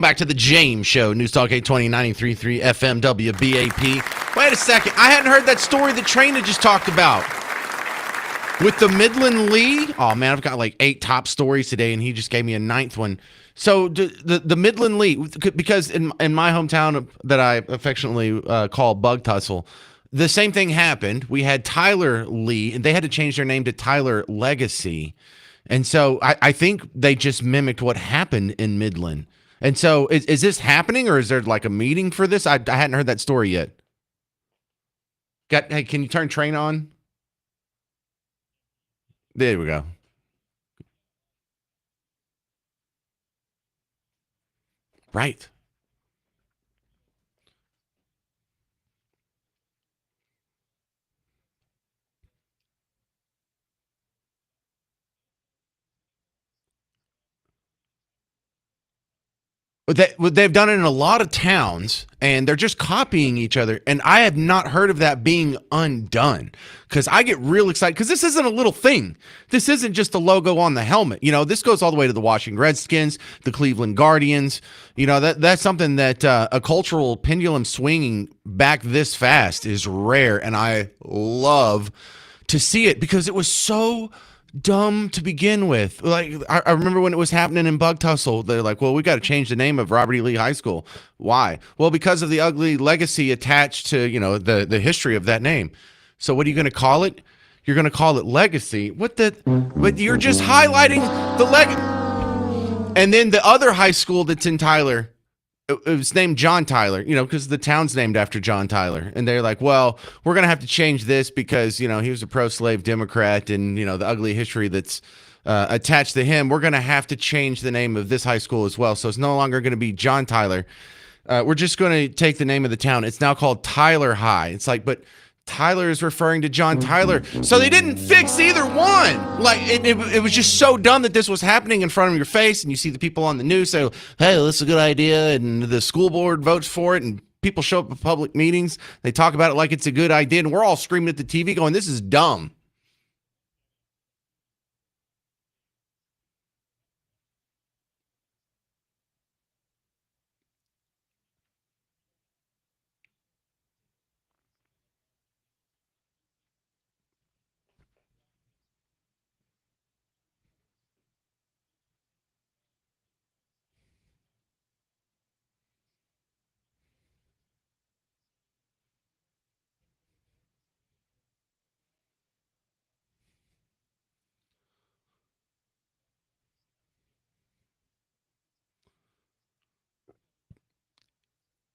Back to the James Show, News Talk 820 FM WBAP. Wait a second. I hadn't heard that story that Trina just talked about. With the Midland Lee. Oh, man, I've got like 8 top stories today, and he just gave me a 9th one. So the Midland Lee, because in my hometown that I affectionately call Bug Tussle, the same thing happened. We had Tyler Lee, and they had to change their name to Tyler Legacy. And so I think they just mimicked what happened in Midland. And so is this happening, or is there like a meeting for this? I hadn't heard that story yet. Hey, can you turn train on? There we go. Right. They've done it in a lot of towns, and they're just copying each other. And I have not heard of that being undone, because I get real excited, because this isn't a little thing. This isn't just a logo on the helmet. You know, this goes all the way to the Washington Redskins, the Cleveland Guardians. You know, that's something that a cultural pendulum swinging back this fast is rare, and I love to see it because it was so dumb to begin with. Like, I remember when it was happening in Bug Tussle, they're like, well, we got to change the name of Robert E. Lee High School. Why? Well, because of the ugly legacy attached to, you know, the history of that name. So what are you going to call it? You're going to call it Legacy. But you're just highlighting the legacy. And then the other high school that's in Tyler, it was named John Tyler, you know, because the town's named after John Tyler. And they're like, well, we're going to have to change this because, you know, he was a pro-slave Democrat, and, you know, the ugly history that's attached to him. We're going to have to change the name of this high school as well. So it's no longer going to be John Tyler. We're just going to take the name of the town. It's now called Tyler High. It's like, but Tyler is referring to John Tyler. So they didn't fix either one. Like, it was just so dumb that this was happening in front of your face, and you see the people on the news say, hey, this is a good idea, and the school board votes for it, and people show up at public meetings. They talk about it like it's a good idea, and we're all screaming at the TV going, this is dumb.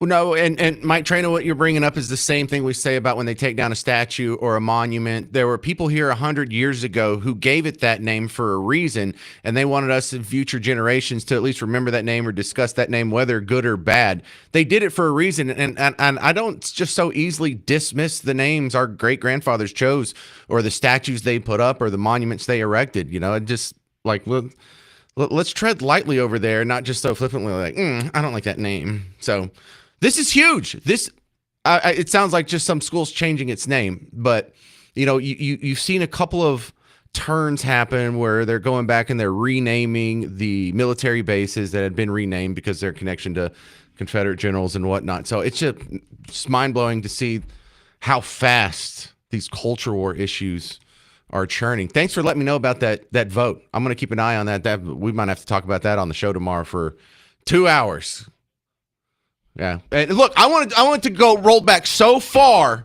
Well, no, and Mike Trainer, what you're bringing up is the same thing we say about when they take down a statue or a monument. There were people here 100 years ago who gave it that name for a reason, and they wanted us in future generations to at least remember that name or discuss that name, whether good or bad. They did it for a reason, and I don't just so easily dismiss the names our great grandfathers chose, or the statues they put up, or the monuments they erected. You know, it just like, well, let's tread lightly over there, not just so flippantly like, I don't like that name. So this is huge. It sounds like just some school's changing its name, but you know, you've seen a couple of turns happen where they're going back and they're renaming the military bases that had been renamed because their connection to Confederate generals and whatnot. So it's just mind blowing to see how fast these culture war issues are churning. Thanks for letting me know about that vote. I'm going to keep an eye on that. We might have to talk about that on the show tomorrow for 2 hours. Yeah. And look, I want to go roll back so far.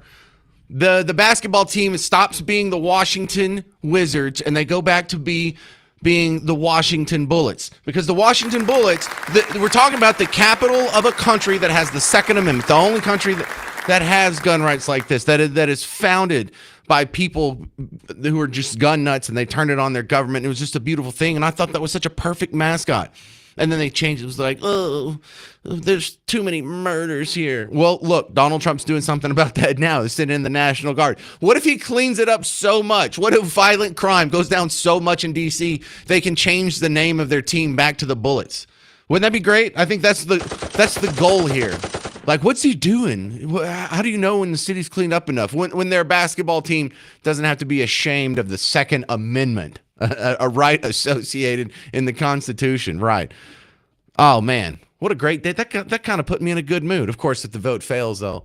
The basketball team stops being the Washington Wizards, and they go back to being the Washington Bullets, because the Washington Bullets, we're talking about the capital of a country that has the Second Amendment, the only country that has gun rights like this, that is founded by people who are just gun nuts, and they turned it on their government. It was just a beautiful thing, and I thought that was such a perfect mascot. And then they changed it. It was like, oh, there's too many murders here. Well, look, Donald Trump's doing something about that now. He's sitting in the National Guard. What if he cleans it up so much? What if violent crime goes down so much in D.C. they can change the name of their team back to the Bullets? Wouldn't that be great? I think that's the goal here. Like, what's he doing? How do you know when the city's cleaned up enough? When their basketball team doesn't have to be ashamed of the Second Amendment, a right associated in the Constitution, right? Oh, man. What a great day. That kind of put me in a good mood. Of course, if the vote fails, I'll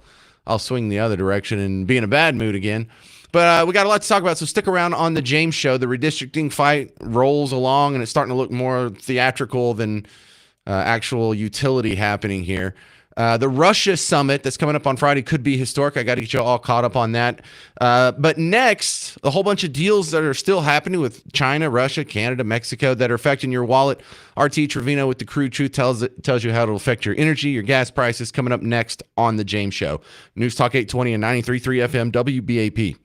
swing the other direction and be in a bad mood again. But we got a lot to talk about, so stick around on the James Show. The redistricting fight rolls along, and it's starting to look more theatrical than actual utility happening here. The Russia summit that's coming up on Friday could be historic. I got to get you all caught up on that. But next, a whole bunch of deals that are still happening with China, Russia, Canada, Mexico that are affecting your wallet. RT Trevino with the Crude Truth tells you how it'll affect your energy, your gas prices. Coming up next on the James Show. News Talk 820 and 93.3 FM WBAP.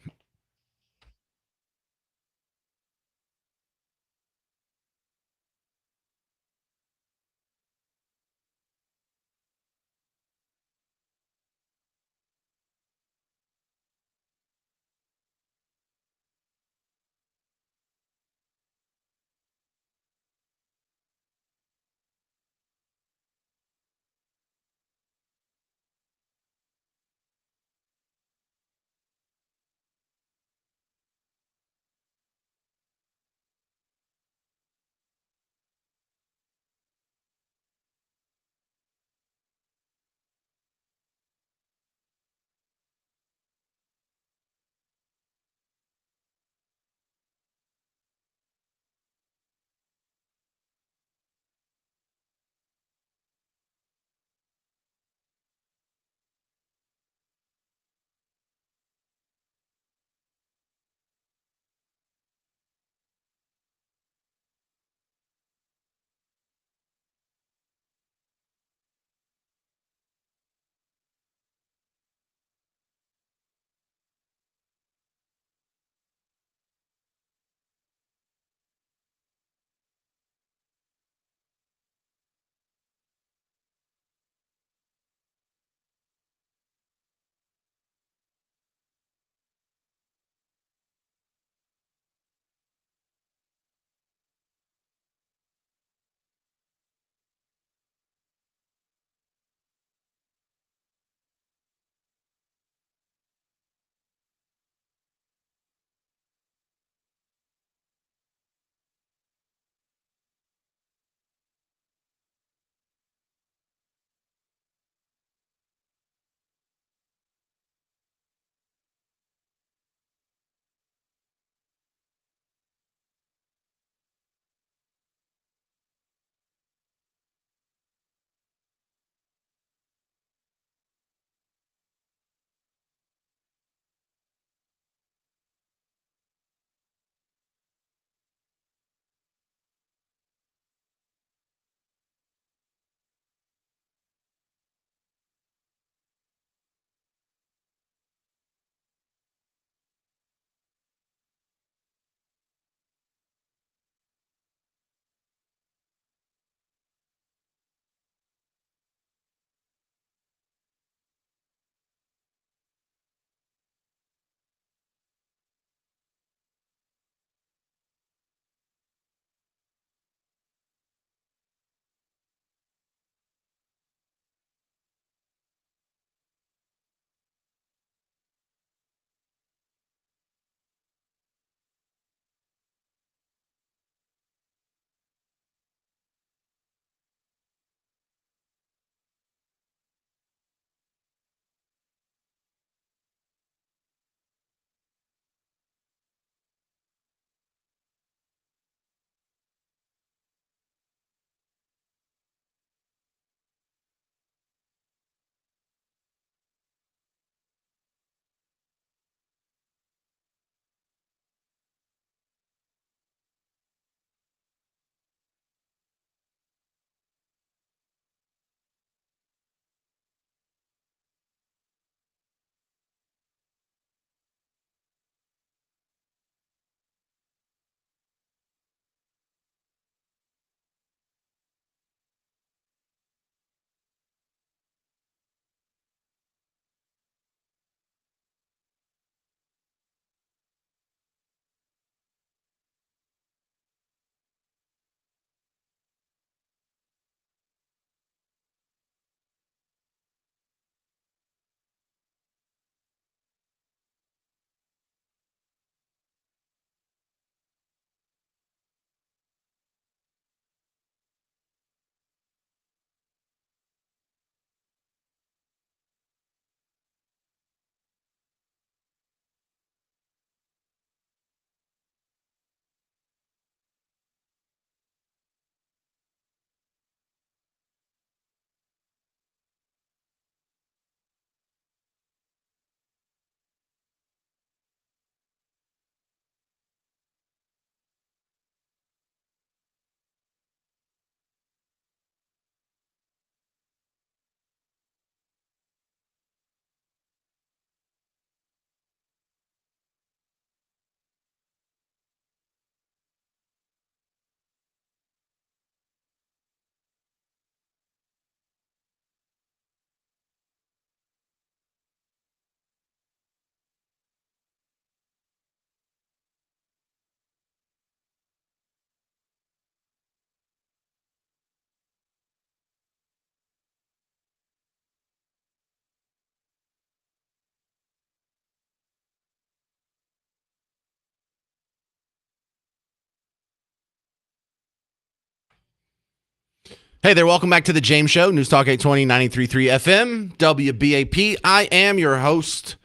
Hey there, welcome back to the James Show, News Talk 820, 93.3 FM, WBAP. I am your host,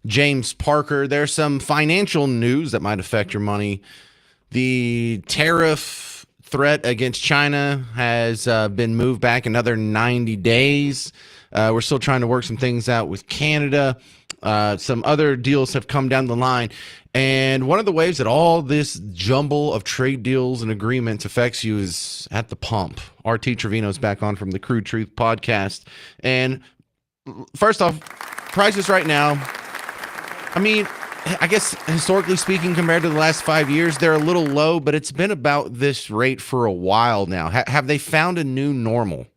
James Parker. There's some financial news that might affect your money. The tariff threat against China has been moved back another 90 days. We're still trying to work some things out with Canada. Some other deals have come down the line. And one of the ways that all this jumble of trade deals and agreements affects you is at the pump. RT Trevino's back on from the Crude Truth podcast. And first off, prices right now, I mean, I guess historically speaking, compared to the last 5 years, they're a little low, but it's been about this rate for a while now. Have they found a new normal?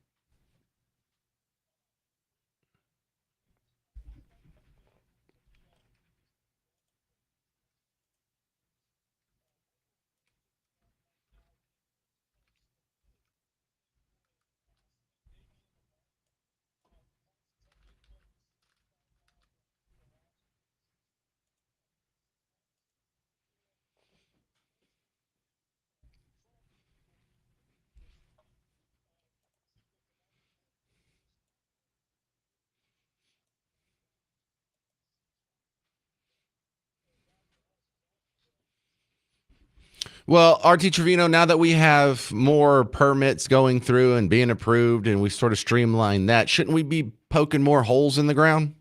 Well, RT Trevino, now that we have more permits going through and being approved and we sort of streamlined that, shouldn't we be poking more holes in the ground?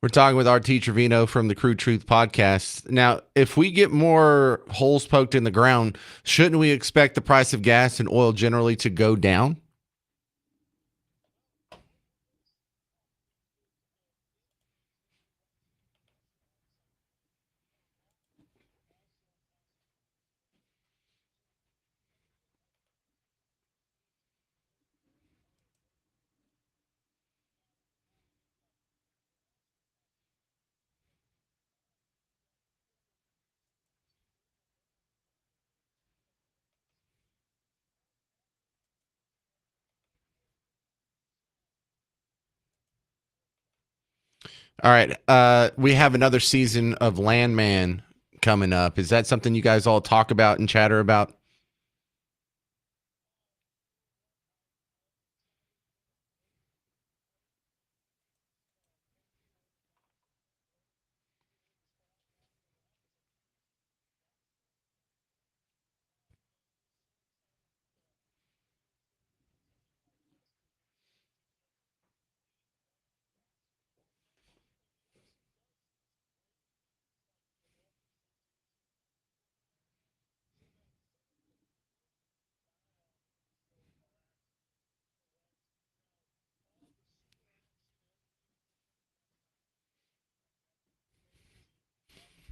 We're talking with RT Trevino from the Crude Truth podcast. Now, if we get more holes poked in the ground, shouldn't we expect the price of gas and oil generally to go down? All right. We have another season of Landman coming up. Is that something you guys all talk about and chatter about?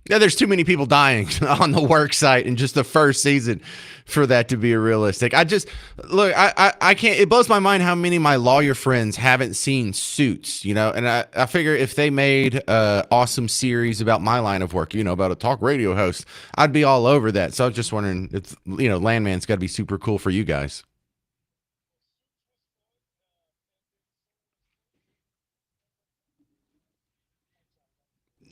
Yeah, there's too many people dying on the work site in just the first season for that to be realistic. I just look, I can't. It blows my mind how many of my lawyer friends haven't seen Suits. And I figure if they made a awesome series about my line of work, about a talk radio host, I'd be all over that. So I was just wondering if Landman's got to be super cool for you guys.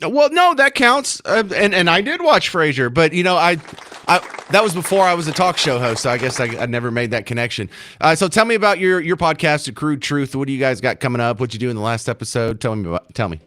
Well, no, that counts, and I did watch Frasier, but I that was before I was a talk show host, so I guess I never made that connection. So tell me about your podcast, The Crude Truth. What do you guys got coming up? What you do in the last episode? Tell me.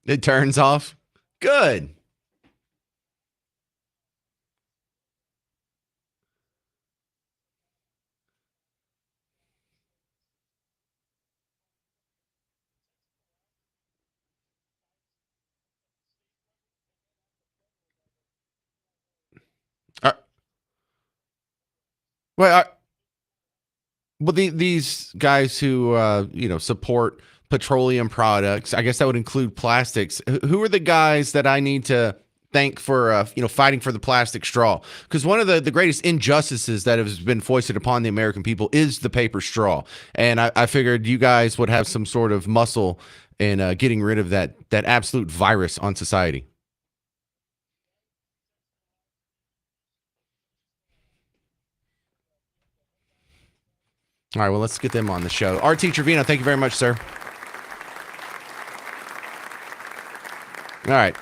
It turns off. Good. Uh, well, these guys who support petroleum products, I guess that would include plastics. Who are the guys that I need to thank for fighting for the plastic straw? Because one of the greatest injustices that has been foisted upon the American people is the paper straw, and I figured you guys would have some sort of muscle in getting rid of that absolute virus on society. All right, well, let's get them on the show. Art Teacher Vino, thank you very much, sir. All right.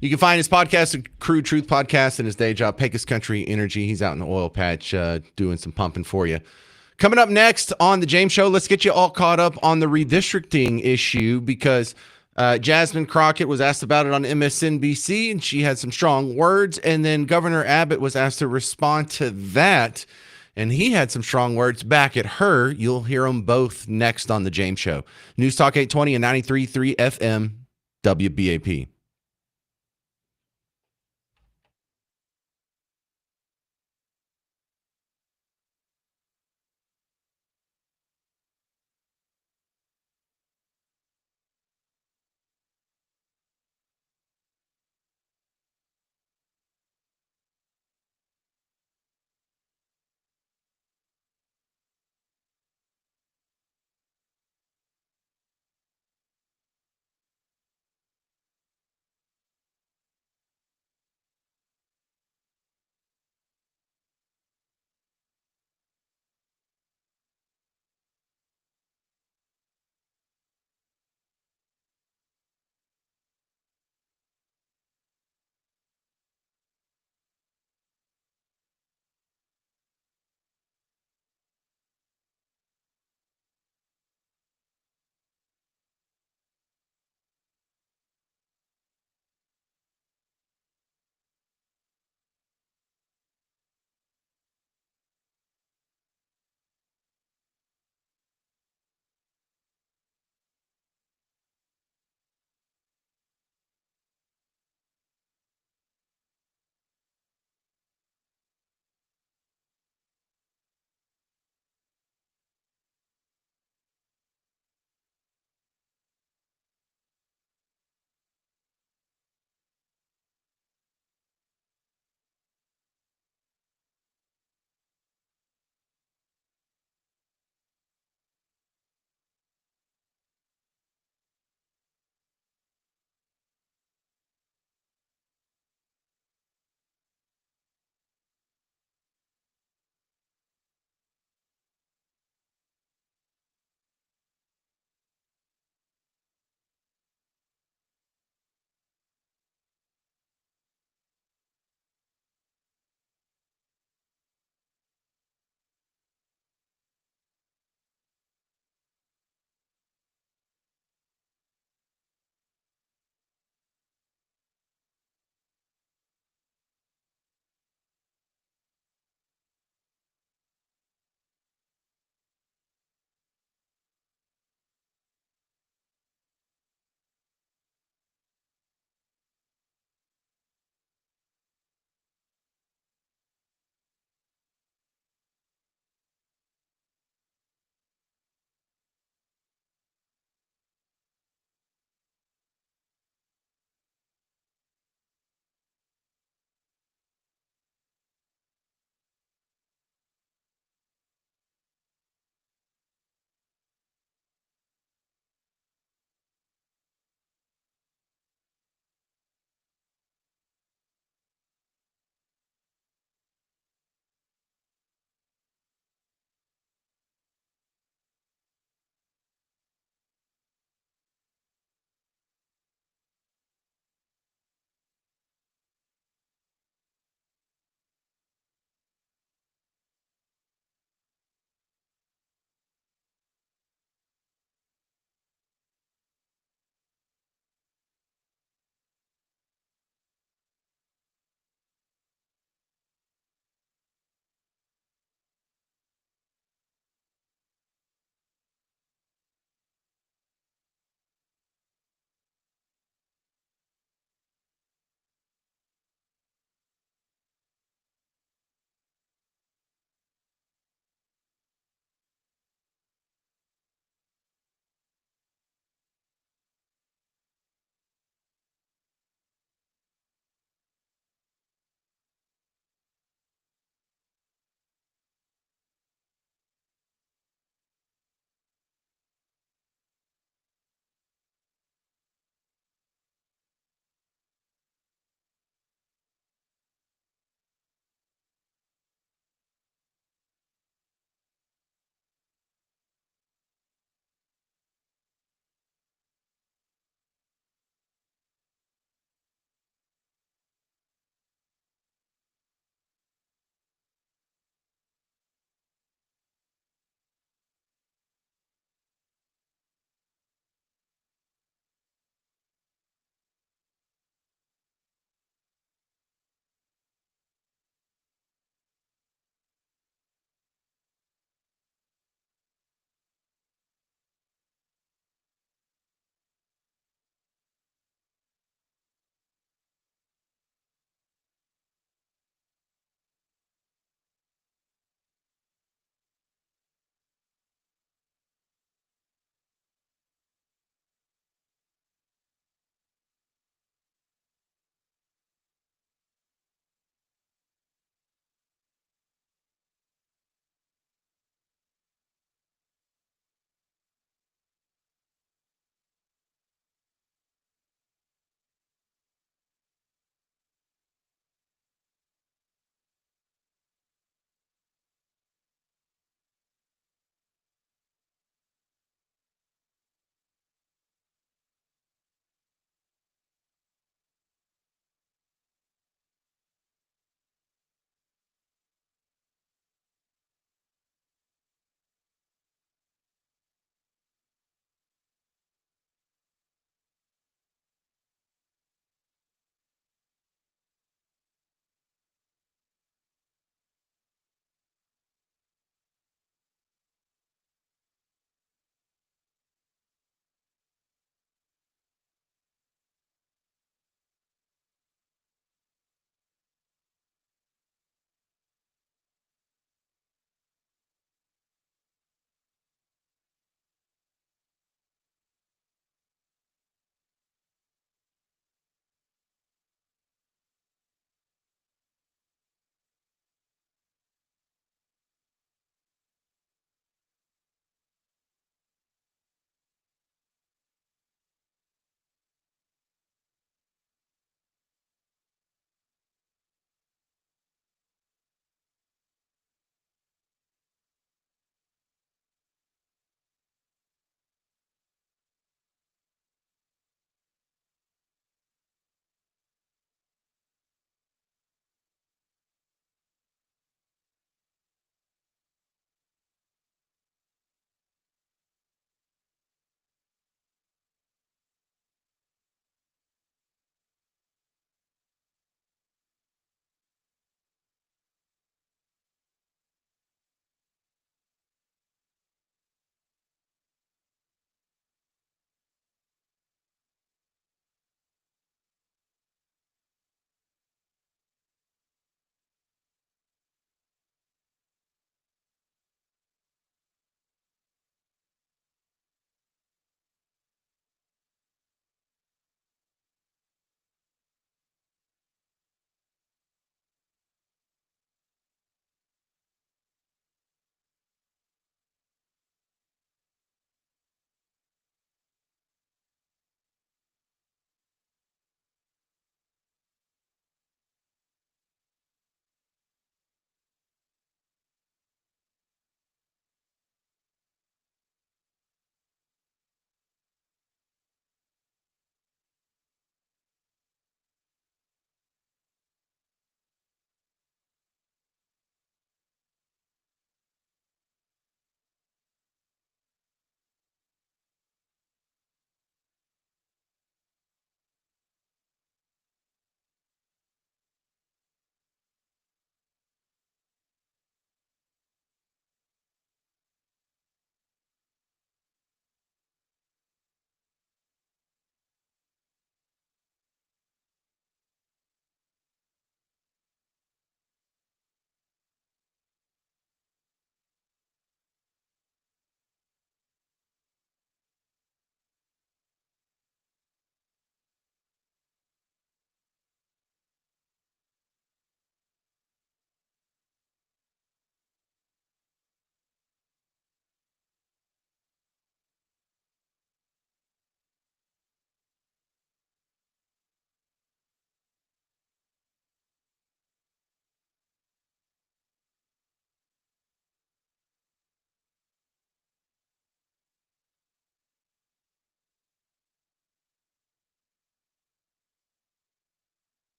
You can find his podcast, the Crude Truth Podcast, and his day job, Pecos Country Energy. He's out in the oil patch doing some pumping for you. Coming up next on the James Show, let's get you all caught up on the redistricting issue because Jasmine Crockett was asked about it on MSNBC, and she had some strong words. And then Governor Abbott was asked to respond to that, and he had some strong words back at her. You'll hear them both next on the James Show. News Talk 820 and 93.3 FM, WBAP.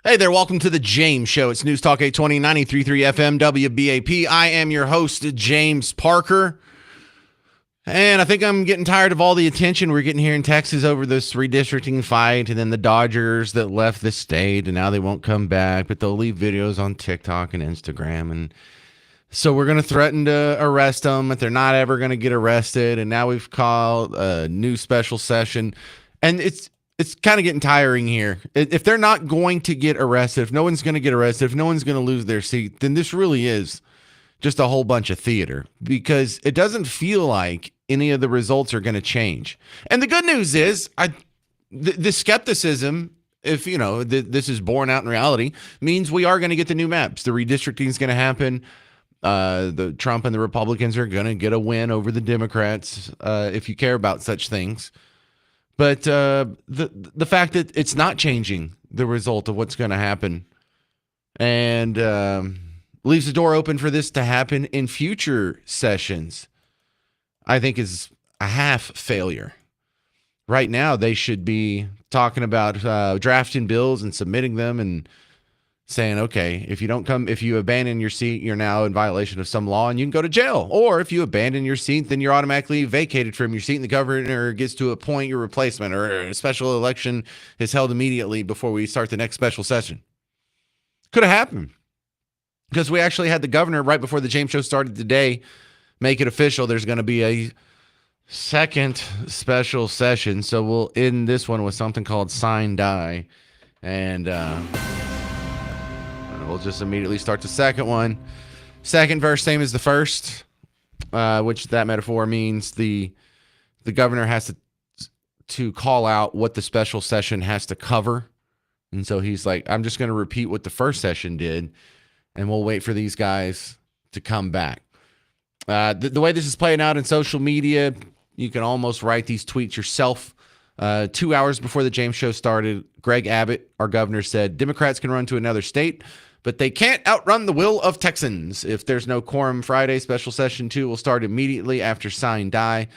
Hey there, welcome to the James Show. It's News Talk 820, 93.3 FM, WBAP. I am your host, James Parker. And I think I'm getting tired of all the attention we're getting here in Texas over this redistricting fight, and then the Dodgers that left the state, and now they won't come back, but they'll leave videos on TikTok and Instagram. And so we're going to threaten to arrest them, but they're not ever going to get arrested. And now we've called a new special session. And it's kind of getting tiring here. If they're not going to get arrested, if no one's going to get arrested, if no one's going to lose their seat, then this really is just a whole bunch of theater, because it doesn't feel like any of the results are going to change. And the good news is the skepticism, if this is borne out in reality, means we are going to get the new maps. The redistricting is going to happen. The Trump and the Republicans are going to get a win over the Democrats, if you care about such things. But the fact that it's not changing the result of what's going to happen, and leaves the door open for this to happen in future sessions, I think is a half failure. Right now, they should be talking about drafting bills and submitting them and saying, okay, if you abandon your seat, you're now in violation of some law and you can go to jail. Or if you abandon your seat, then you're automatically vacated from your seat and the governor gets to appoint your replacement, or a special election is held immediately before we start the next special session. Could have happened, because we actually had the governor right before the James Show started today make it official. There's going to be a second special session. So we'll end this one with something called sign die. And we'll just immediately start the second one. Second verse, same as the first, which that metaphor means the governor has to call out what the special session has to cover. And so he's like, I'm just going to repeat what the first session did, and we'll wait for these guys to come back. The way this is playing out in social media, you can almost write these tweets yourself. 2 hours before the James Show started, Greg Abbott, our governor, said Democrats can run to another state, but they can't outrun the will of Texans. If there's no quorum Friday, special session 2 will start immediately after sign die.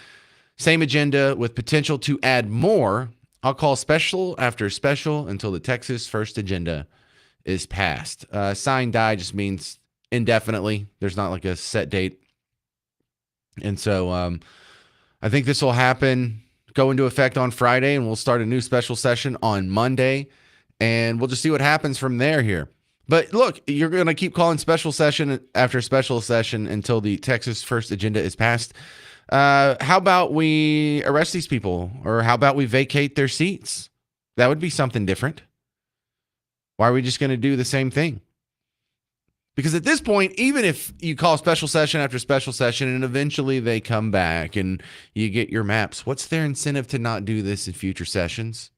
Same agenda with potential to add more. I'll call special after special until the Texas first agenda is passed. Sign die just means indefinitely. There's not like a set date. And so I think this will happen, go into effect on Friday, and we'll start a new special session on Monday, and we'll just see what happens from there here. But look, you're going to keep calling special session after special session until the Texas first agenda is passed. How about we arrest these people, or how about we vacate their seats? That would be something different. Why are we just going to do the same thing? Because at this point, even if you call special session after special session and eventually they come back and you get your maps, what's their incentive to not do this in future sessions?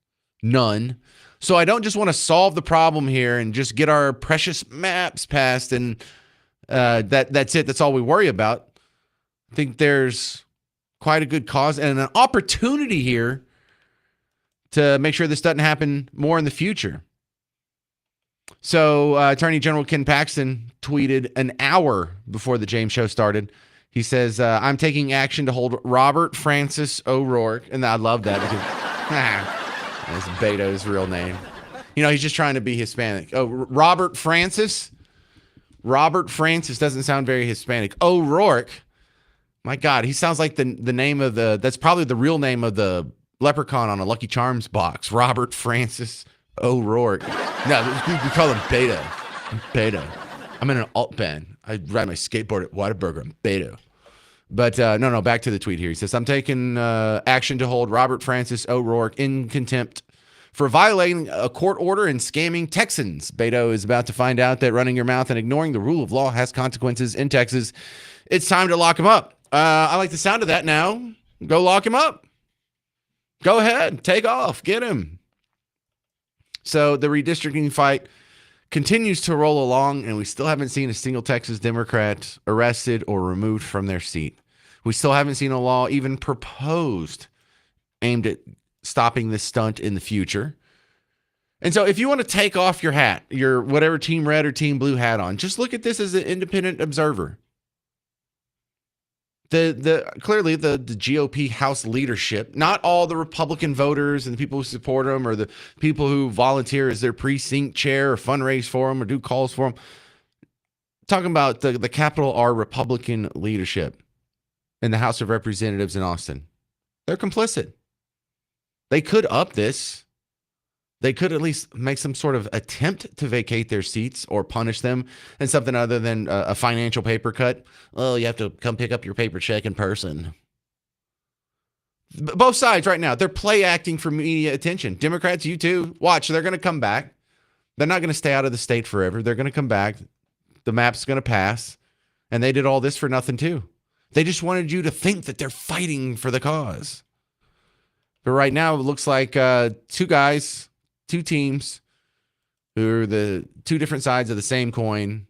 None. So I don't just want to solve the problem here and just get our precious maps passed and that's it. That's all we worry about. I think there's quite a good cause and an opportunity here to make sure this doesn't happen more in the future. So Attorney General Ken Paxton tweeted an hour before the James Show started. He says, I'm taking action to hold Robert Francis O'Rourke. And I love that because that's Beto's real name. He's just trying to be Hispanic. Oh, Robert Francis? Robert Francis doesn't sound very Hispanic. O'Rourke. My God, he sounds like the name of that's probably the real name of the leprechaun on a Lucky Charms box. Robert Francis O'Rourke. No, we call him Beto. Beto. I'm in an alt band. I ride my skateboard at Whataburger. I'm Beto. But no, back to the tweet here. He says, I'm taking action to hold Robert Francis O'Rourke in contempt for violating a court order and scamming Texans. Beto is about to find out that running your mouth and ignoring the rule of law has consequences in Texas. It's time to lock him up. I like the sound of that now. Go lock him up. Go ahead. Take off. Get him. So the redistricting fight continues to roll along, and we still haven't seen a single Texas Democrat arrested or removed from their seat. We still haven't seen a law even proposed aimed at stopping this stunt in the future. And so if you want to take off your hat, your whatever team red or team blue hat on, just look at this as an independent observer. The clearly the GOP House leadership, not all the Republican voters and the people who support them or the people who volunteer as their precinct chair or fundraise for them or do calls for them. Talking about the capital R Republican leadership in the House of Representatives in Austin. They're complicit. They could up this. They could at least make some sort of attempt to vacate their seats or punish them in something other than a financial paper cut. Oh, you have to come pick up your paper check in person. Both sides right now, they're play acting for media attention. Democrats, you too. Watch, they're going to come back. They're not going to stay out of the state forever. They're going to come back. The map's going to pass. And they did all this for nothing too. They just wanted you to think that they're fighting for the cause. But right now, it looks like two guys, two teams who are the two different sides of the same coin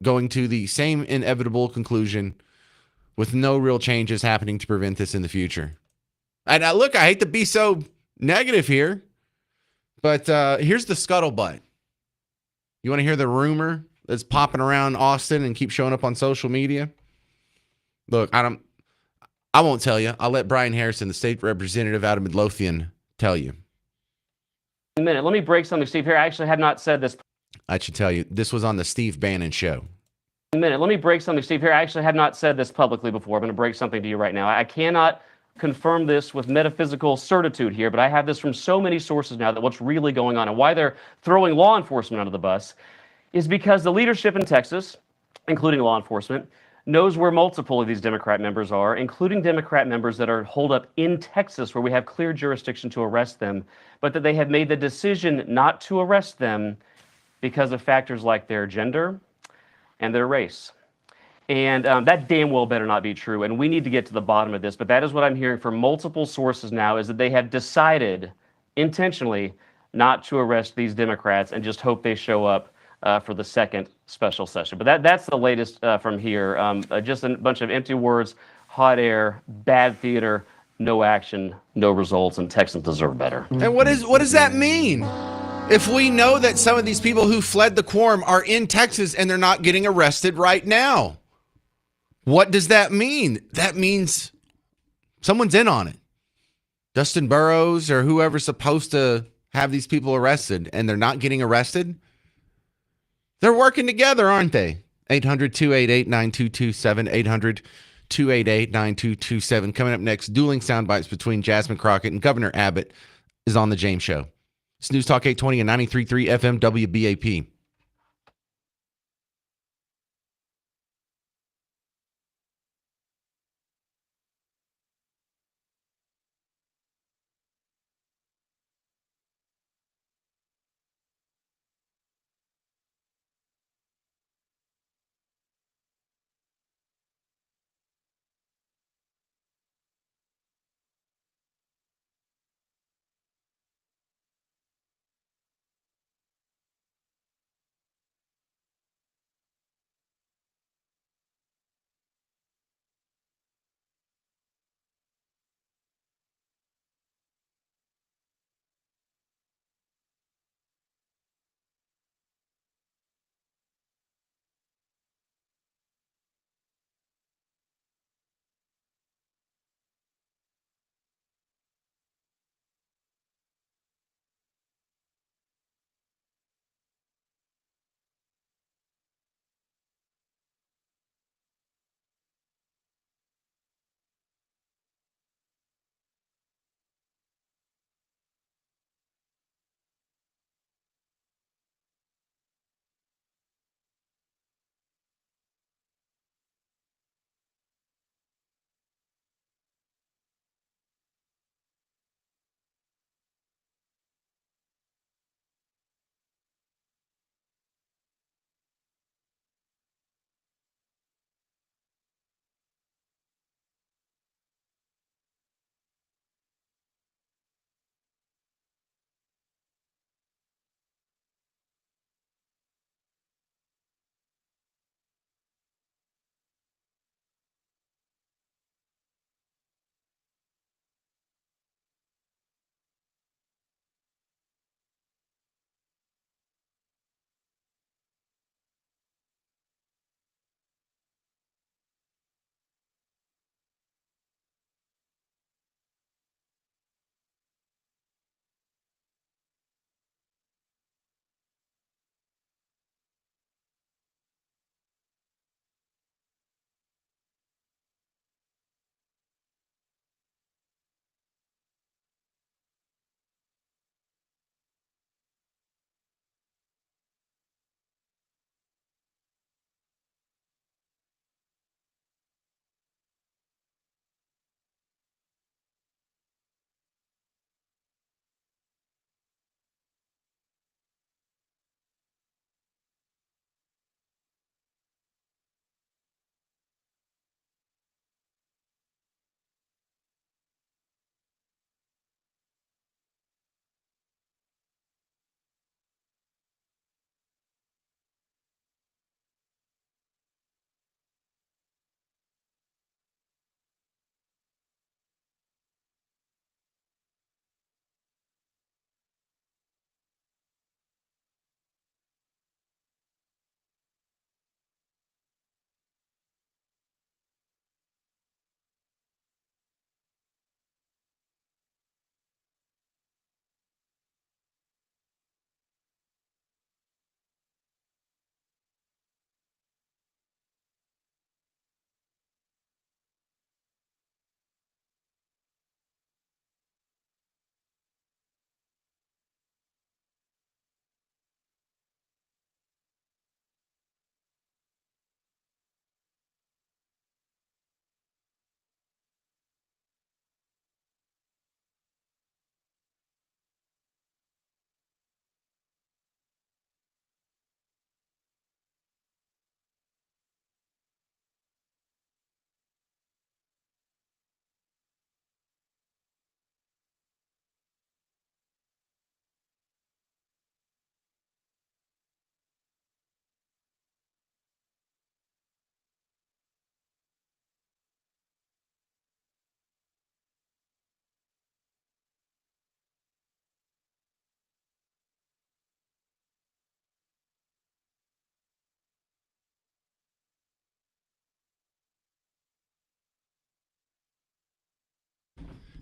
going to the same inevitable conclusion with no real changes happening to prevent this in the future. And look, I hate to be so negative here, but here's the scuttlebutt. You want to hear the rumor that's popping around Austin and keep showing up on social media? Look, I won't tell you. I'll let Brian Harrison, the state representative out of Midlothian, tell you. A minute. Let me break something, Steve. Here, I actually have not said this. I should tell you, this was on the Steve Bannon show. A minute. Let me break something, Steve. Here, I actually have not said this publicly before. I'm going to break something to you right now. I cannot confirm this with metaphysical certitude here, but I have this from so many sources now that what's really going on and why they're throwing law enforcement under the bus is because the leadership in Texas, including law enforcement, knows where multiple of these Democrat members are, including Democrat members that are holed up in Texas where we have clear jurisdiction to arrest them, but that they have made the decision not to arrest them because of factors like their gender and their race. And that damn well better not be true, and we need to get to the bottom of this, but that is what I'm hearing from multiple sources now, is that they have decided intentionally not to arrest these Democrats and just hope they show up for the second special session. But that's the latest from here. Just a bunch of empty words, hot air, bad theater, no action, no results, and Texans deserve better. And what does that mean? If we know that some of these people who fled the quorum are in Texas and they're not getting arrested right now, what does that mean? That means someone's in on it. Dustin Burrows or whoever's supposed to have these people arrested and they're not getting arrested. They're working together, aren't they? 800-288-9227, 800-288-9227. Coming up next, dueling sound bites between Jasmine Crockett and Governor Abbott is on The James Show. It's News Talk 820 and 93.3 FM WBAP.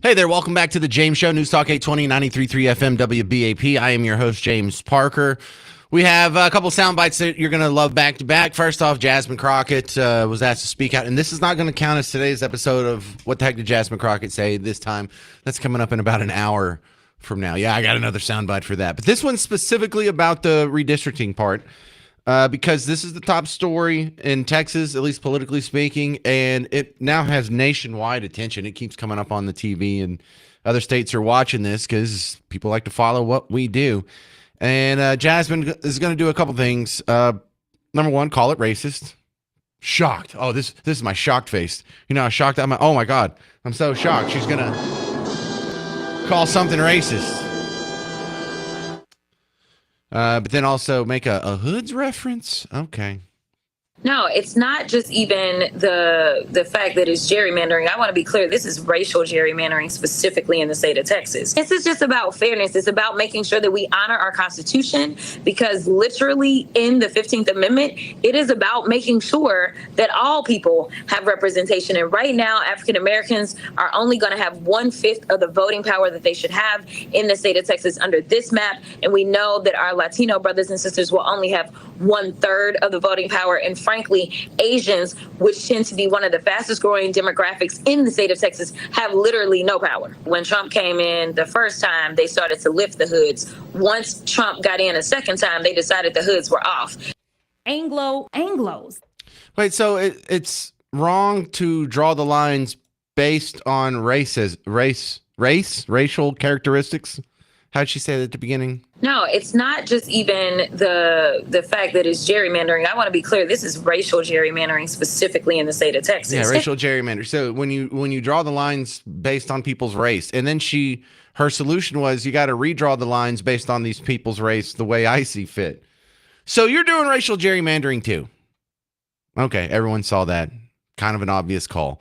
Hey there, welcome back to the James Show, News Talk 820, 93.3 FM WBAP. I am your host, James Parker. We have a couple sound bites that you're going to love back to back. First off, Jasmine Crockett was asked to speak out, and this is not going to count as today's episode of What the Heck Did Jasmine Crockett Say this time. That's coming up in about an hour from now. Yeah, I got another sound bite for that. But this one's specifically about the redistricting part. Because this is the top story in Texas, at least politically speaking, and it now has nationwide attention. It keeps coming up on the TV, and other states are watching this because people like to follow what we do. And Jasmine is going to do a couple things. Number one, call it racist. Shocked. Oh, this is my shocked face. You know how shocked I'm. Oh my God, I'm so shocked. She's going to call something racist. But then also make a hoods reference. Okay. No, it's not just even the fact that it's gerrymandering. I want to be clear. This is racial gerrymandering specifically in the state of Texas. This is just about fairness. It's about making sure that we honor our Constitution, because literally in the 15th Amendment, it is about making sure that all people have representation. And right now, African Americans are only going to have 1/5 of the voting power that they should have in the state of Texas under this map. And we know that our Latino brothers and sisters will only have 1/3 of the voting power. And frankly, Asians, which tend to be one of the fastest growing demographics in the state of Texas, have literally no power. When Trump came in the first time, they started to lift the hoods. Once Trump got in a second time, they decided the hoods were off. Anglos. Wait, so it's wrong to draw the lines based on racial characteristics? How'd she say that at the beginning? No, it's not just even the fact that it's gerrymandering. I want to be clear. This is racial gerrymandering specifically in the state of Texas. Yeah, racial gerrymandering. So when you draw the lines based on people's race, and then her solution was you got to redraw the lines based on these people's race the way I see fit. So you're doing racial gerrymandering too. Okay, everyone saw that. Kind of an obvious call.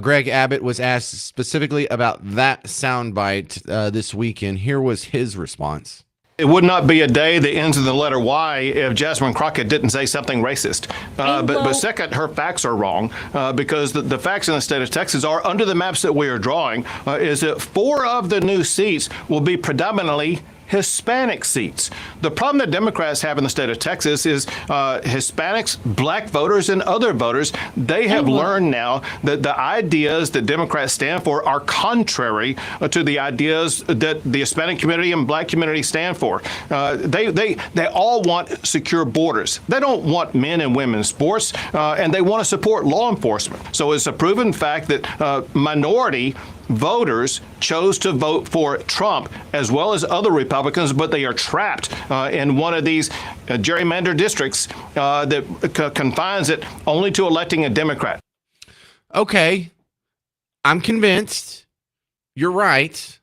Greg Abbott was asked specifically about that soundbite this weekend. Here was his response. It would not be a day that ends in the letter Y if Jasmine Crockett didn't say something racist. But second, her facts are wrong because the facts in the state of Texas are, under the maps that we are drawing, is that 4 of the new seats will be predominantly Hispanic seats. The problem that Democrats have in the state of Texas is Hispanics, black voters, and other voters, they have learned now that the ideas that Democrats stand for are contrary to the ideas that the Hispanic community and black community stand for. They all want secure borders. They don't want men and women's sports, and they want to support law enforcement. So it's a proven fact that minority voters chose to vote for Trump as well as other Republicans, but they are trapped in one of these gerrymandered districts that confines it only to electing a Democrat. Okay, I'm convinced. You're right.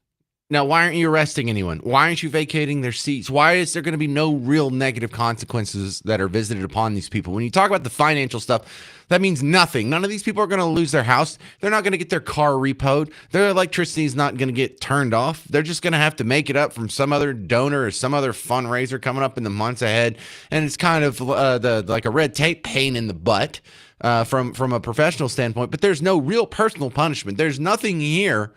Now, why aren't you arresting anyone? Why aren't you vacating their seats? Why is there going to be no real negative consequences that are visited upon these people? When you talk about the financial stuff, that means nothing. None of these people are going to lose their house. They're not going to get their car repoed. Their electricity is not going to get turned off. They're just going to have to make it up from some other donor or some other fundraiser coming up in the months ahead. And it's kind of like a red tape pain in the butt from a professional standpoint. But there's no real personal punishment. There's nothing here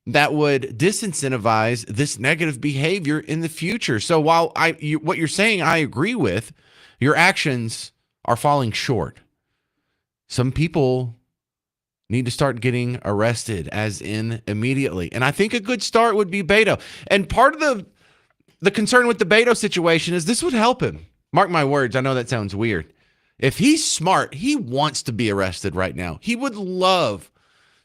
that would disincentivize this negative behavior in the future. So while what you're saying, I agree with, your actions are falling short. Some people need to start getting arrested, as in immediately. And I think a good start would be Beto. And part of the concern with the Beto situation is this would help him. Mark my words, I know that sounds weird. If he's smart, he wants to be arrested right now. He would love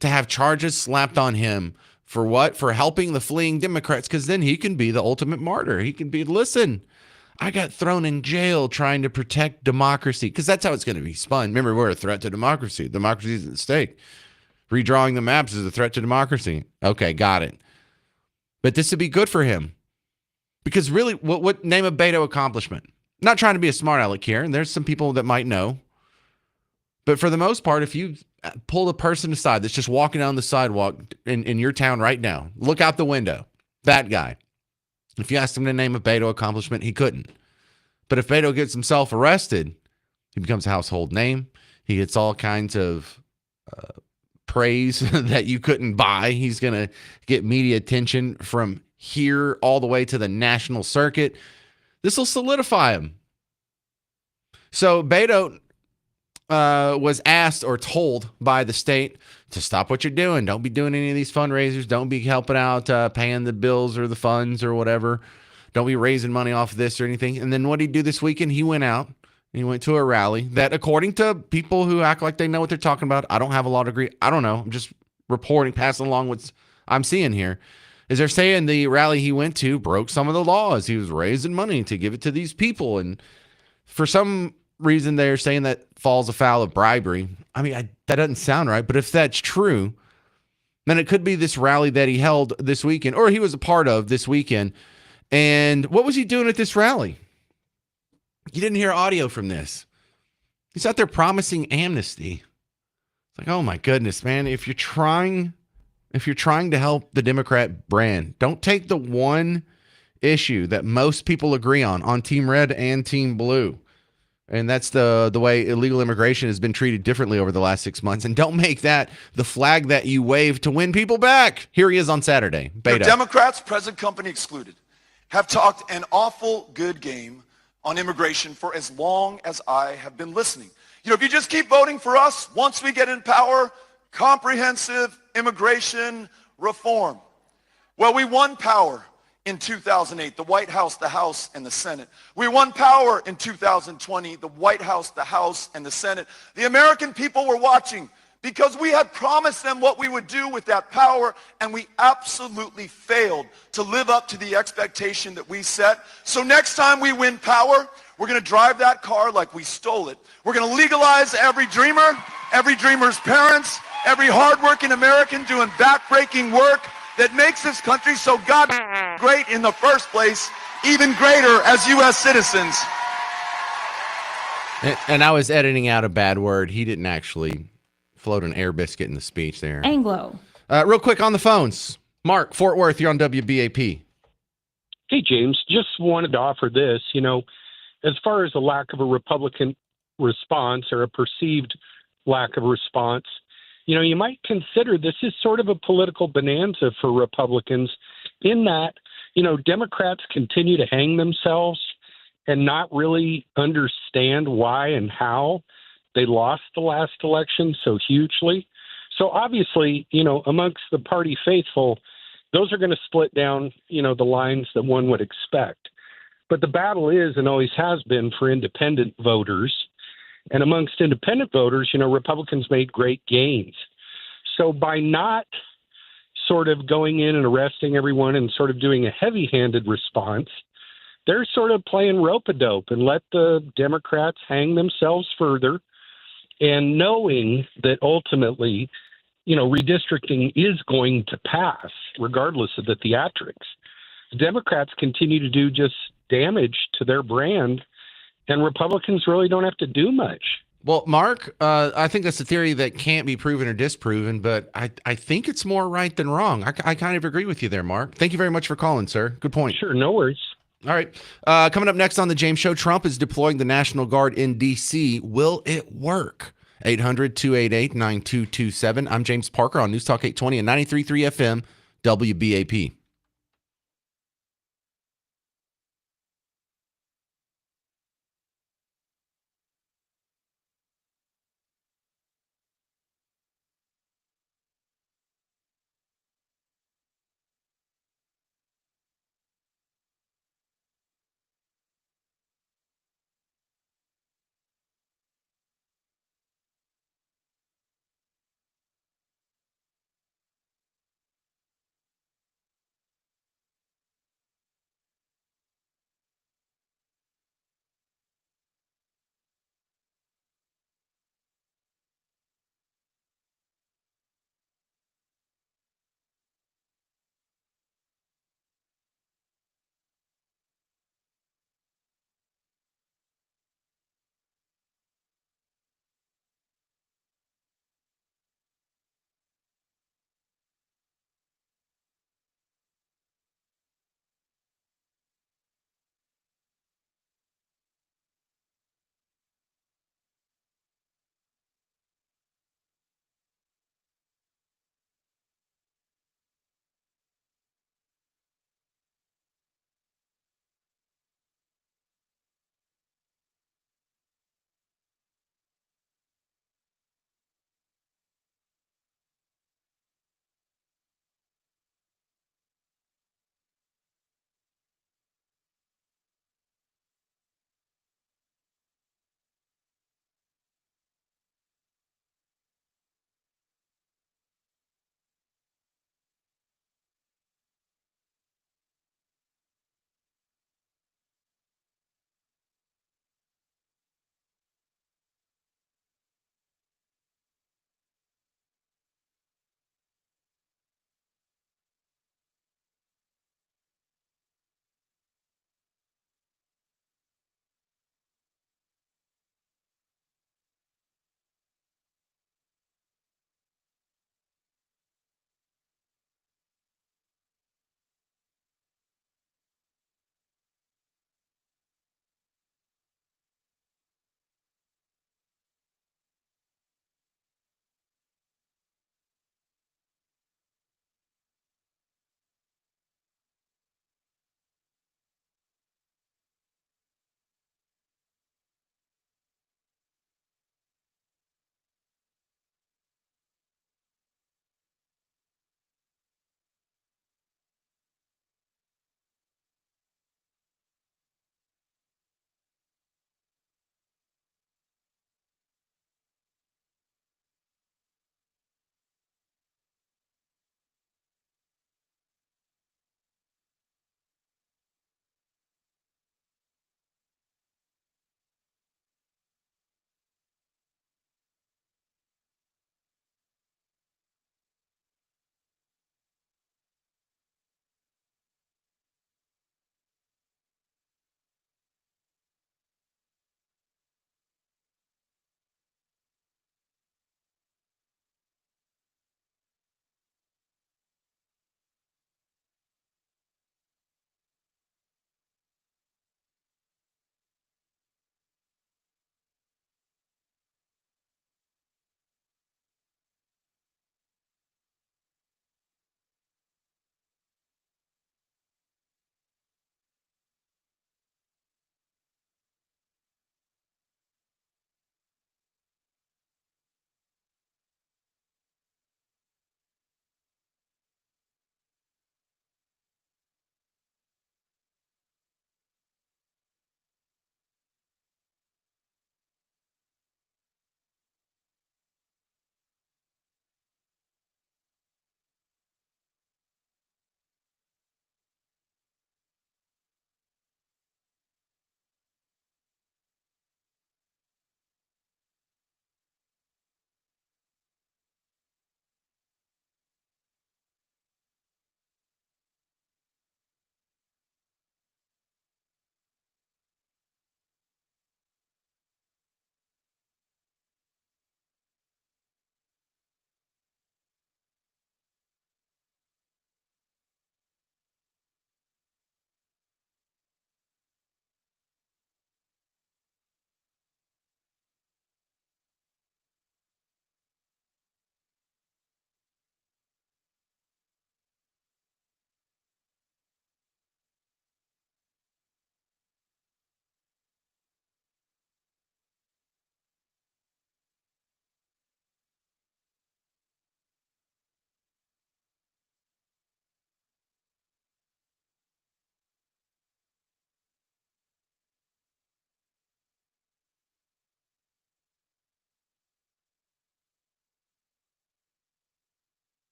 to have charges slapped on him. For what? For helping the fleeing Democrats, because then he can be the ultimate martyr. He can be, listen, I got thrown in jail trying to protect democracy, because that's how it's going to be spun. Remember, we're a threat to democracy. Democracy is at stake. Redrawing the maps is a threat to democracy. Okay, got it. But this would be good for him. Because really, what name a Beto accomplishment? Not trying to be a smart aleck here, and there's some people that might know. But for the most part, if you pull a person aside that's just walking down the sidewalk in your town right now, look out the window, that guy. If you asked him to name a Beto accomplishment, he couldn't. But if Beto gets himself arrested, he becomes a household name. He gets all kinds of praise that you couldn't buy. He's going to get media attention from here all the way to the national circuit. This will solidify him. So Beto was asked or told by the state to stop what you're doing. Don't be doing any of these fundraisers. Don't be helping out, paying the bills or the funds or whatever. Don't be raising money off of this or anything. And then what did he do this weekend? He went out and he went to a rally that, according to people who act like they know what they're talking about, I don't have a law degree. I don't know. I'm just reporting, passing along what I'm seeing here. Is they're saying the rally he went to broke some of the laws. He was raising money to give it to these people. And for some reason, they're saying that falls afoul of bribery. I mean, that doesn't sound right. But if that's true, then it could be this rally that he held this weekend, or he was a part of this weekend. And what was he doing at this rally? You didn't hear audio from this. He's out there promising amnesty. It's like, oh my goodness, man. If you're trying to help the Democrat brand, don't take the one issue that most people agree on Team Red and Team Blue. And that's the way illegal immigration has been treated differently over the last 6 months. And don't make that the flag that you wave to win people back. Here he is on Saturday. The Democrats, present company excluded, have talked an awful good game on immigration for as long as I have been listening. You know, if you just keep voting for us, once we get in power, comprehensive immigration reform. Well, we won power in 2008, the White House, the House, and the Senate. We won power in 2020, the White House, the House, and the Senate. The American people were watching because we had promised them what we would do with that power, and we absolutely failed to live up to the expectation that we set. So next time we win power, we're going to drive that car like we stole it. We're going to legalize every dreamer's parents, every hardworking American doing backbreaking work that makes this country so God great in the first place, even greater as U.S. citizens. And I was editing out a bad word. He didn't actually float an air biscuit in the speech there. Anglo. Real quick on the phones. Mark, Fort Worth, you're on WBAP. Hey, James, just wanted to offer this. You know, as far as a lack of a Republican response or a perceived lack of response, you know, you might consider this is sort of a political bonanza for Republicans in that, you know, Democrats continue to hang themselves and not really understand why and how they lost the last election so hugely. So obviously, you know, amongst the party faithful, those are going to split down, you know, the lines that one would expect. But the battle is and always has been for independent voters. And amongst independent voters, you know, Republicans made great gains. So by not sort of going in and arresting everyone and sort of doing a heavy-handed response, they're sort of playing rope-a-dope and let the Democrats hang themselves further. And knowing that ultimately, you know, redistricting is going to pass, regardless of the theatrics. The Democrats continue to do just damage to their brand, and Republicans really don't have to do much. Well, Mark, I think that's a theory that can't be proven or disproven, but I think it's more right than wrong. I kind of agree with you there, Mark. Thank you very much for calling, sir. Good point. Sure, no worries. All right. Coming up next on the James Show, Trump is deploying the National Guard in D.C. Will it work? 800-288-9227. I'm James Parker on News Talk 820 and 93.3 FM, WBAP.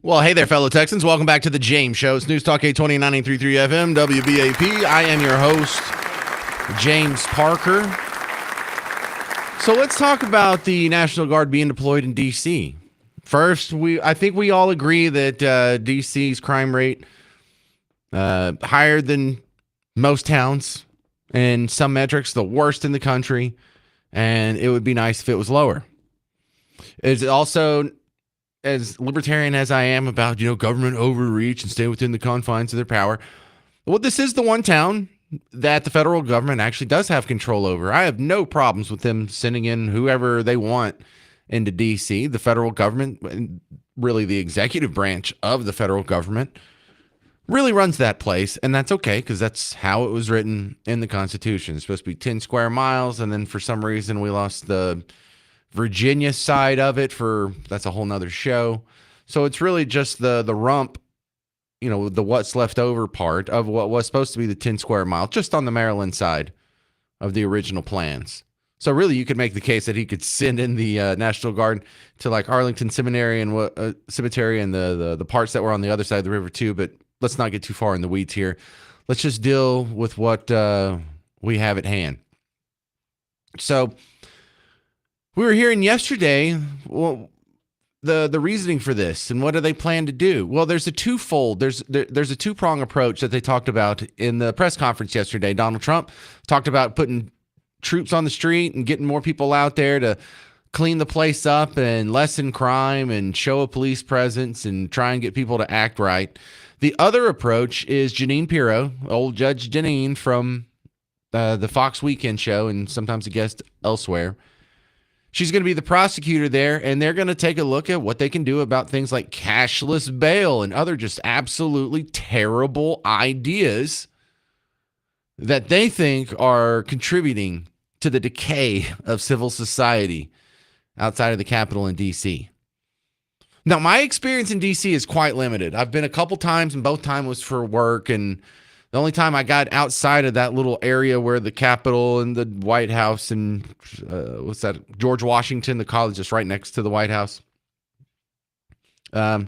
Well, hey there, fellow Texans. Welcome back to the James Show. It's News Talk 829 FM, WBAP. I am your host, James Parker. So let's talk about the National Guard being deployed in D.C. First, I think we all agree that D.C.'s crime rate higher than most towns, and some metrics the worst in the country, and it would be nice if it was lower. It's also, as libertarian as I am about, government overreach and stay within the confines of their power, well, this is the one town that the federal government actually does have control over. I have no problems with them sending in whoever they want into D.C. The federal government, really the executive branch of the federal government, really runs that place, and that's okay because that's how it was written in the Constitution. It's supposed to be 10 square miles, and then for some reason we lost the Virginia side of it that's a whole nother show. So it's really just the rump, the what's left over part of what was supposed to be the 10 square mile, just on the Maryland side of the original plans. So really you could make the case that he could send in the National Guard to like Arlington Cemetery and Cemetery and the parts that were on the other side of the river too, but let's not get too far in the weeds here. Let's just deal with what we have at hand. So we were hearing yesterday, well, the reasoning for this and what do they plan to do? Well, there's a twofold. There's a two-prong approach that they talked about in the press conference yesterday. Donald Trump talked about putting troops on the street and getting more people out there to clean the place up and lessen crime and show a police presence and try and get people to act right. The other approach is Jeanine Pirro, old Judge Jeanine from the Fox Weekend show and sometimes a guest elsewhere. She's going to be the prosecutor there, and they're going to take a look at what they can do about things like cashless bail and other just absolutely terrible ideas that they think are contributing to the decay of civil society outside of the Capitol in D.C. Now, my experience in D.C. is quite limited. I've been a couple times, and both times was for work, and the only time I got outside of that little area where the Capitol and the White House and what's that? George Washington, the college just right next to the White House. I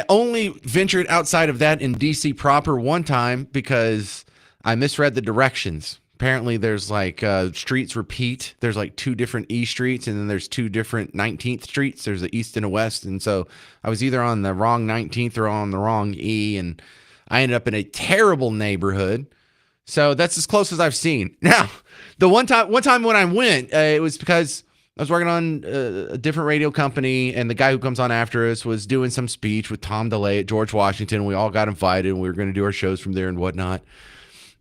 only ventured outside of that in D.C. proper one time because I misread the directions. Apparently there's like streets repeat. There's like two different E streets, and then there's two different 19th streets. There's the east and a west. And so I was either on the wrong 19th or on the wrong E, and I ended up in a terrible neighborhood. So that's as close as I've seen. Now, the one time when I went, it was because I was working on a different radio company, and the guy who comes on after us was doing some speech with Tom DeLay at George Washington. We all got invited, and we were going to do our shows from there and whatnot.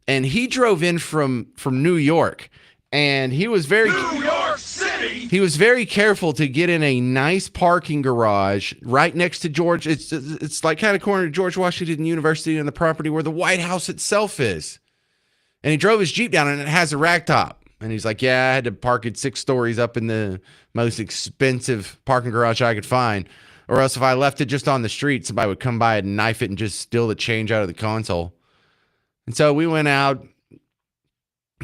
And he drove in from New York, and he was very New York City. He was very careful to get in a nice parking garage right next to George. It's like kind of corner to George Washington University and the property where the White House itself is. And he drove his Jeep down, and it has a ragtop. And he's like, "Yeah, I had to park it 6 stories up in the most expensive parking garage I could find, or else if I left it just on the street, somebody would come by and knife it and just steal the change out of the console." And so we went out,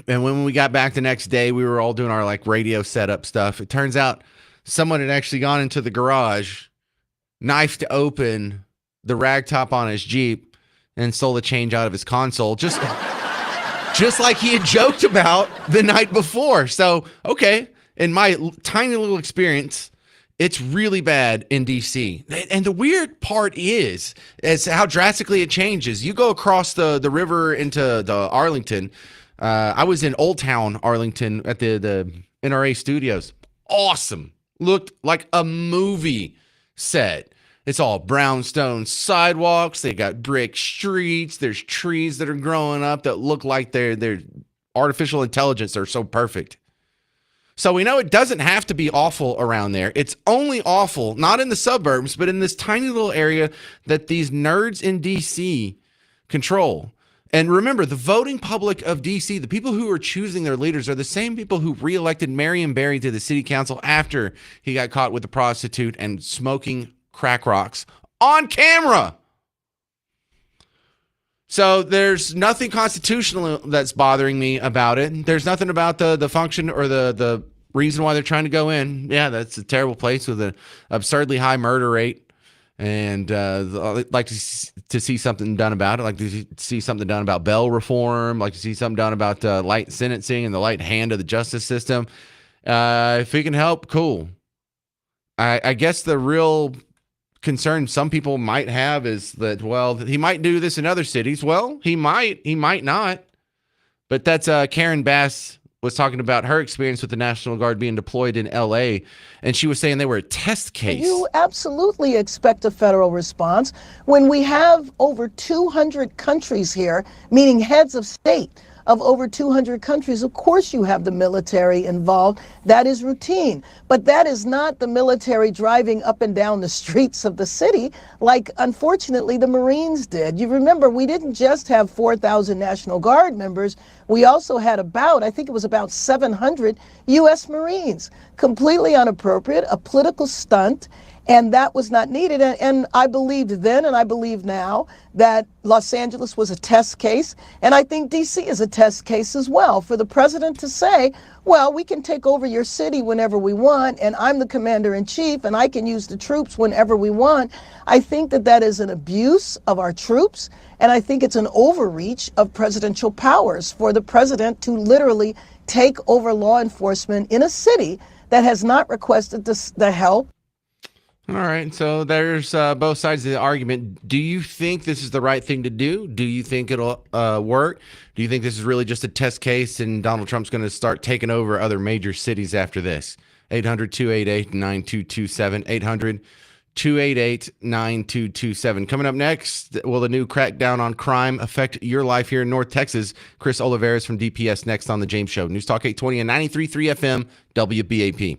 and when we got back the next day, we were all doing our like radio setup stuff. It turns out someone had actually gone into the garage, knifed open the ragtop on his Jeep, and stole the change out of his console, just like he had joked about the night before. So, okay, in my tiny little experience, it's really bad in D.C. And the weird part is how drastically it changes. You go across the river into the Arlington. I was in Old Town Arlington at the NRA studios. Awesome. Looked like a movie set. It's all brownstone sidewalks. They got brick streets. There's trees that are growing up that look like they're artificial intelligence. They're so perfect. So we know it doesn't have to be awful around there. It's only awful, not in the suburbs, but in this tiny little area that these nerds in D.C. control. And remember, the voting public of D.C., the people who are choosing their leaders, are the same people who reelected Marion Barry to the city council after he got caught with a prostitute and smoking crack rocks on camera. So there's nothing constitutional that's bothering me about it. There's nothing about the function or the reason why they're trying to go in. Yeah, that's a terrible place with an absurdly high murder rate. And I'd like to see something done about it. Like to see something done about bail reform. Like to see something done about light sentencing and the light hand of the justice system. If we can help, cool. I guess the real concern some people might have is that, well, he might do this in other cities. Well, he might not. But that's Karen Bass was talking about her experience with the National Guard being deployed in LA, and she was saying they were a test case. You absolutely expect a federal response when we have over 200 countries here, meaning heads of state of over 200 countries. Of course you have the military involved. That is routine. But that is not the military driving up and down the streets of the city like, unfortunately, the Marines did. You remember, we didn't just have 4,000 National Guard members. We also had I think it was about 700 U.S. Marines. Completely inappropriate, a political stunt. And that was not needed. And I believed then, and I believe now, that Los Angeles was a test case. And I think D.C. is a test case as well, for the president to say, well, we can take over your city whenever we want, and I'm the commander in chief, and I can use the troops whenever we want. I think that that is an abuse of our troops, and I think it's an overreach of presidential powers for the president to literally take over law enforcement in a city that has not requested the help. All right, so there's both sides of the argument. Do you think this is the right thing to do? Do you think it'll work? Do you think this is really just a test case and Donald Trump's going to start taking over other major cities after this? 800-288-9227, 800-288-9227. Coming up next, will the new crackdown on crime affect your life here in North Texas? Chris Oliveras from DPS next on The James Show. News Talk 820 and 93.3 FM, WBAP.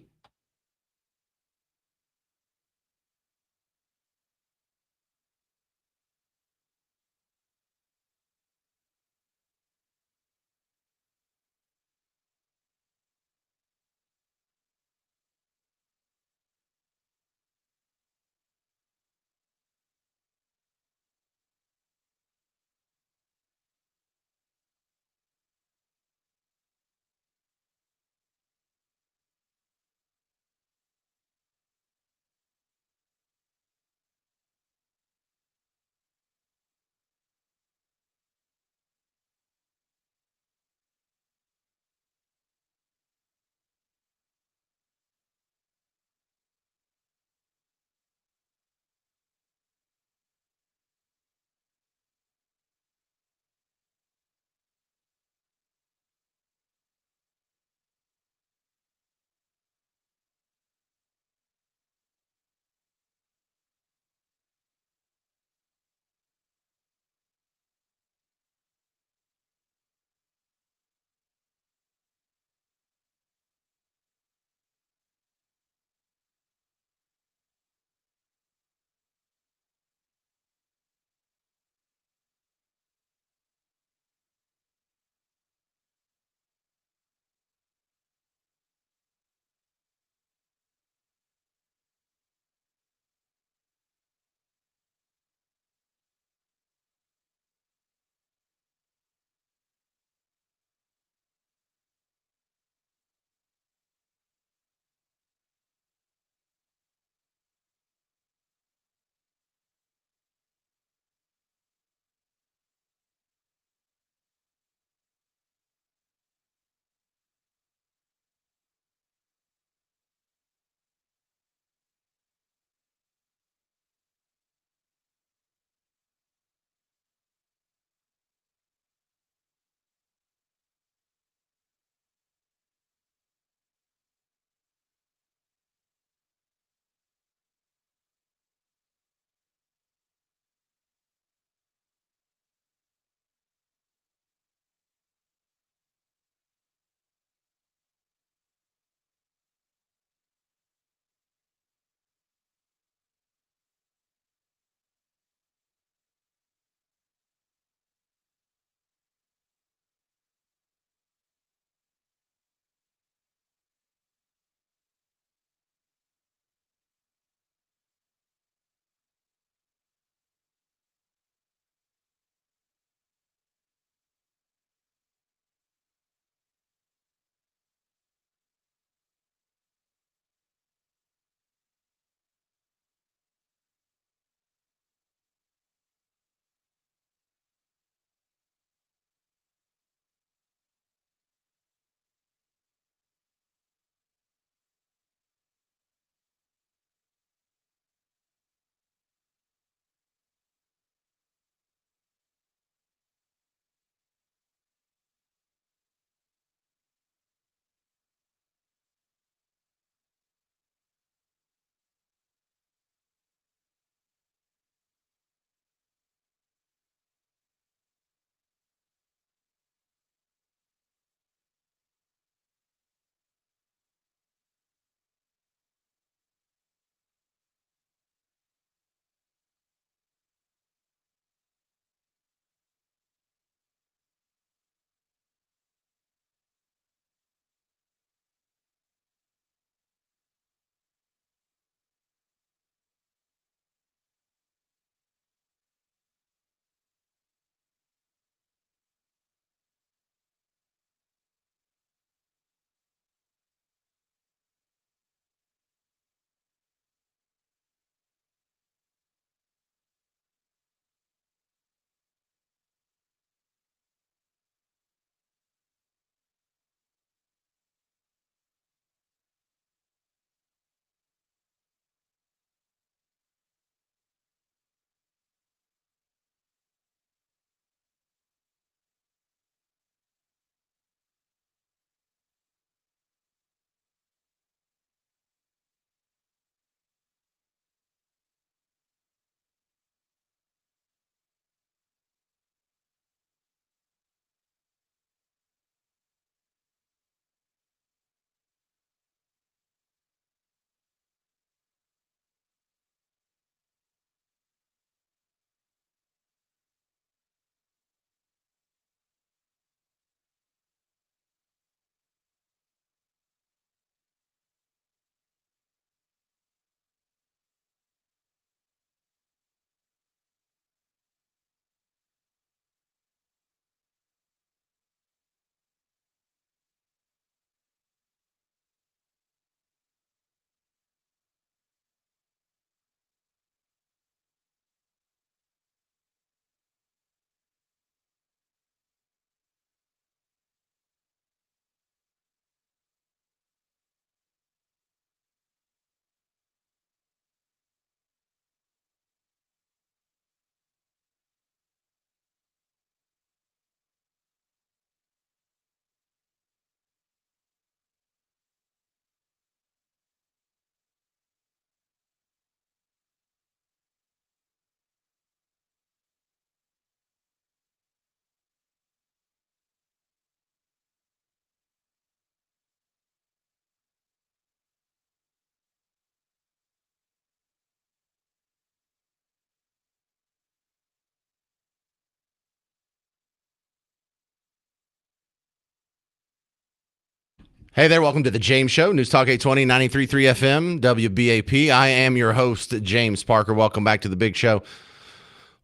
Hey there, welcome to the James Show, News Talk 820, 93.3 FM, WBAP. I am your host, James Parker. Welcome back to the big show.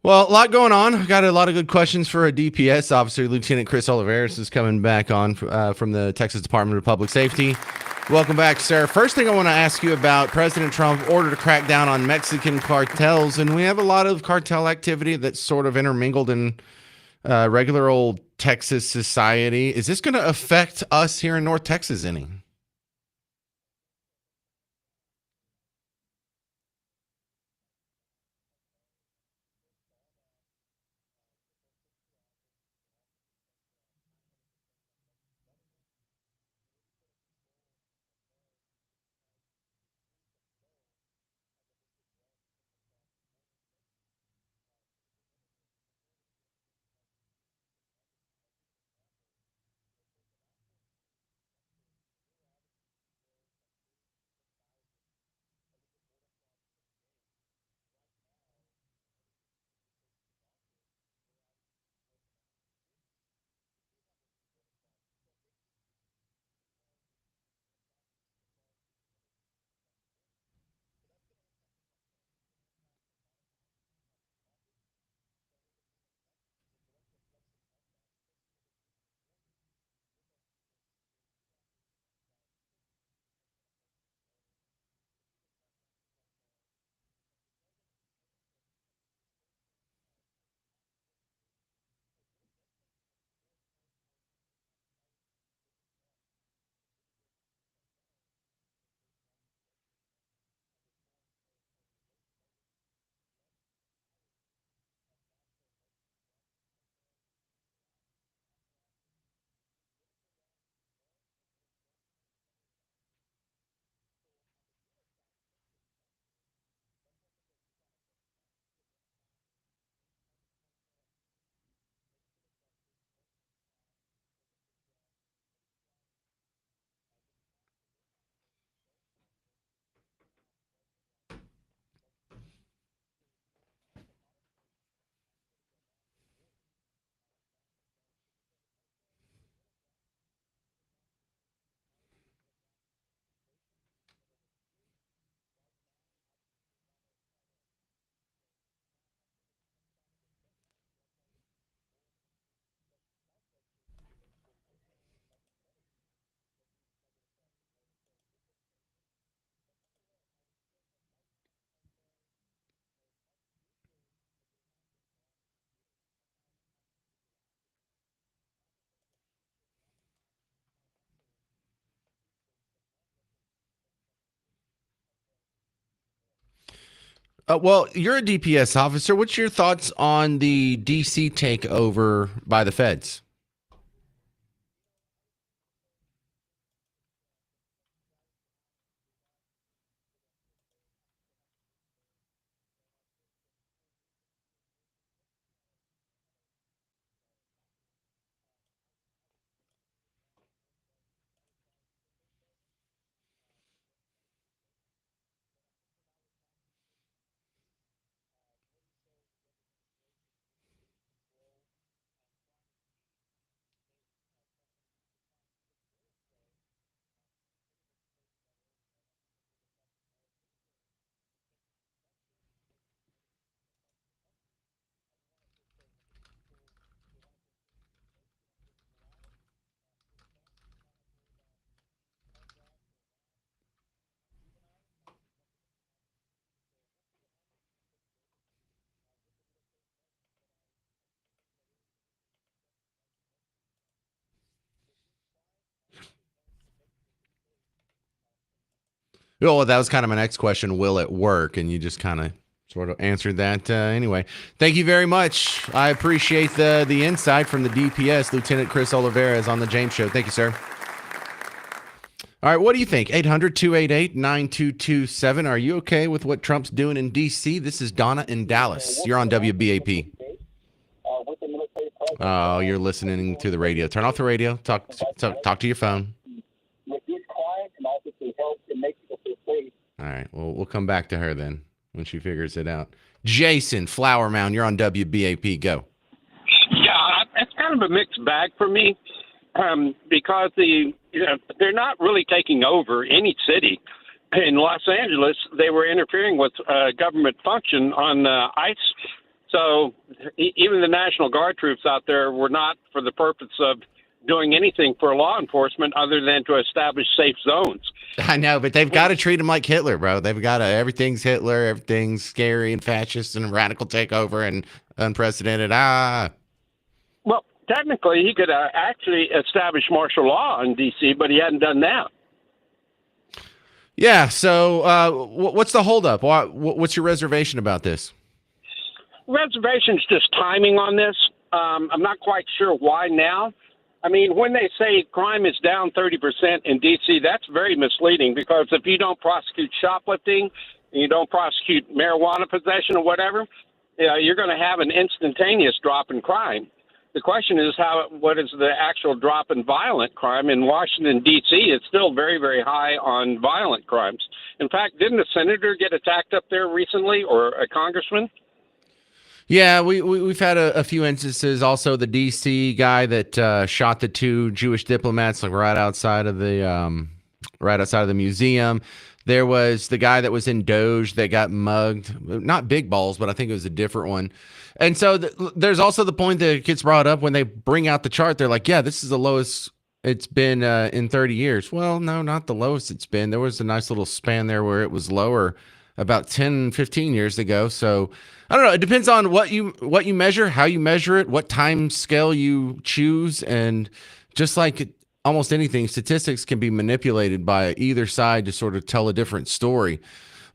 Well, a lot going on. I've got a lot of good questions for a DPS officer. Lieutenant Chris Oliveris is coming back on from the Texas Department of Public Safety. Welcome back, sir. First thing I want to ask you about President Trump's order to crack down on Mexican cartels, and we have a lot of cartel activity that's sort of intermingled in regular old Texas society. Is this going to affect us here in North Texas any? Well, you're a DPS officer. What's your thoughts on the DC takeover by the feds? Well, that was kind of my next question. Will it work? And you just kind of sort of answered that anyway. Thank you very much. I appreciate the insight from the DPS. Lieutenant Chris Oliveris on the James Show. Thank you, sir. All right, what do you think? 800-288-9227. Are you okay with what Trump's doing in D.C.? This is Donna in Dallas. You're on WBAP. Oh, you're listening to the radio. Turn off the radio. Talk to your phone. All right, well, we'll come back to her then when she figures it out. Jason, Flower Mound, you're on WBAP. Go. Yeah, it's kind of a mixed bag for me. because they're not really taking over any city. In Los Angeles, they were interfering with government function on ICE. So even the National Guard troops out there were not for the purpose of doing anything for law enforcement other than to establish safe zones. I know, but they've got to treat him like Hitler, bro. They've got to, everything's Hitler, everything's scary and fascist and radical takeover and unprecedented. Well, technically, he could actually establish martial law in D.C., but he hadn't done that. Yeah. So, what's the holdup? What's your reservation about this? Reservation's just timing on this. I'm not quite sure why now. I mean, when they say crime is down 30% in D.C., that's very misleading because if you don't prosecute shoplifting and you don't prosecute marijuana possession or whatever, you're going to have an instantaneous drop in crime. The question is what is the actual drop in violent crime? In Washington, D.C., it's still very, very high on violent crimes. In fact, didn't a senator get attacked up there recently or a congressman? Yeah, we've had a few instances. Also, the D.C. guy that shot the two Jewish diplomats, like right outside of the museum. There was the guy that was in Doge that got mugged. Not Big Balls, but I think it was a different one. And so there's also the point that gets brought up when they bring out the chart. They're like, "Yeah, this is the lowest it's been in 30 years." Well, no, not the lowest it's been. There was a nice little span there where it was lower about 10, 15 years ago. So I don't know. It depends on what you measure, how you measure it, what time scale you choose. And just like almost anything, statistics can be manipulated by either side to sort of tell a different story.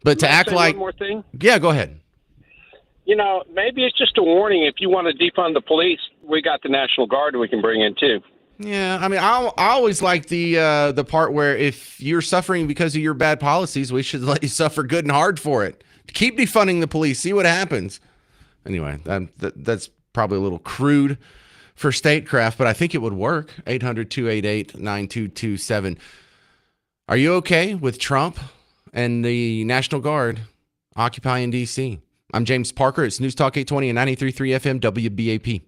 But to act like, one more thing? Yeah, go ahead. Maybe it's just a warning. If you want to defund the police, we got the National Guard we can bring in too. Yeah, I mean, I always like the part where if you're suffering because of your bad policies, we should let you suffer good and hard for it. Keep defunding the police. See what happens. Anyway, that's probably a little crude for statecraft, but I think it would work. 800-288-9227. Are you okay with Trump and the National Guard occupying D.C.? I'm James Parker. It's News Talk 820 and 93.3 FM WBAP.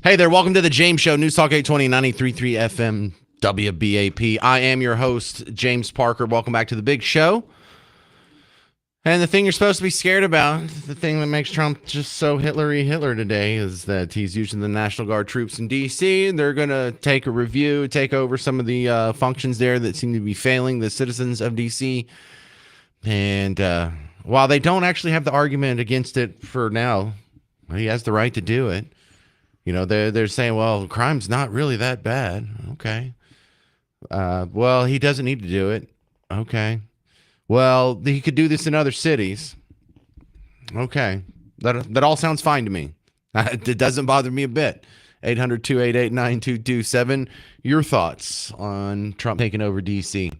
Hey there, welcome to the James Show, News Talk 820, 93.3 FM, WBAP. I am your host, James Parker. Welcome back to the big show. And the thing you're supposed to be scared about, the thing that makes Trump just so Hitler today, is that he's using the National Guard troops in D.C. They're going to take a review, take over some of the functions there that seem to be failing the citizens of D.C. And while they don't actually have the argument against it for now, he has the right to do it. You know, they're saying, well, crime's not really that bad. Okay. Well, he doesn't need to do it. Okay. Well, he could do this in other cities. Okay. That all sounds fine to me. It doesn't bother me a bit. 800-288-9227. Your thoughts on Trump taking over D.C.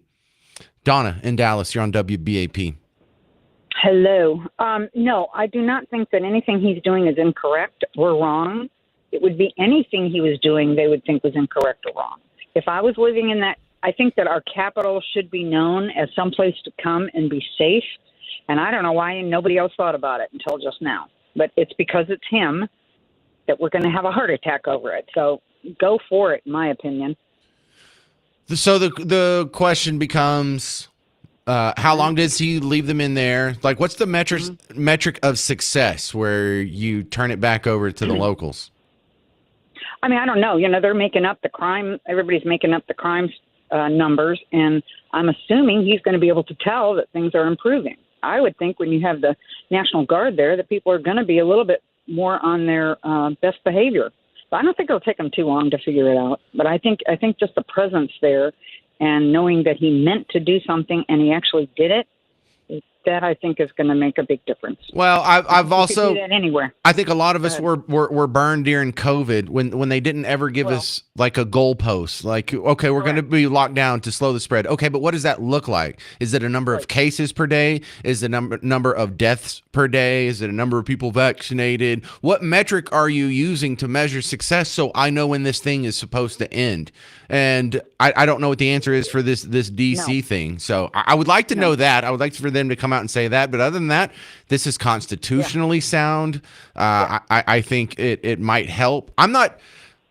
Donna in Dallas, you're on WBAP. Hello. No, I do not think that anything he's doing is incorrect or wrong. It would be anything he was doing they would think was incorrect or wrong. If I was living in that, I think that our capital should be known as someplace to come and be safe. And I don't know why nobody else thought about it until just now. But it's because it's him that we're going to have a heart attack over it. So go for it, in my opinion. So the question becomes, how long does he leave them in there? Like, what's the metric of success where you turn it back over to the locals? I mean, I don't know. You know, they're making up the crime. Everybody's making up the crime numbers, and I'm assuming he's going to be able to tell that things are improving. I would think when you have the National Guard there that people are going to be a little bit more on their best behavior. But I don't think it'll take them too long to figure it out. But I think just the presence there and knowing that he meant to do something and he actually did it, that I think is going to make a big difference. Well, I've also do that anywhere. I think a lot of us were burned during COVID when they didn't ever give us like a goalpost. Like, okay, we're going to be locked down to slow the spread. Okay, but what does that look like? Is it a number of cases per day? Is it a number of deaths per day? Is it a number of people vaccinated? What metric are you using to measure success so I know when this thing is supposed to end? And I don't know what the answer is for this DC thing. So I would like to know that. I would like for them to come out and say that. But other than that, this is constitutionally sound. I think it might help. I'm not.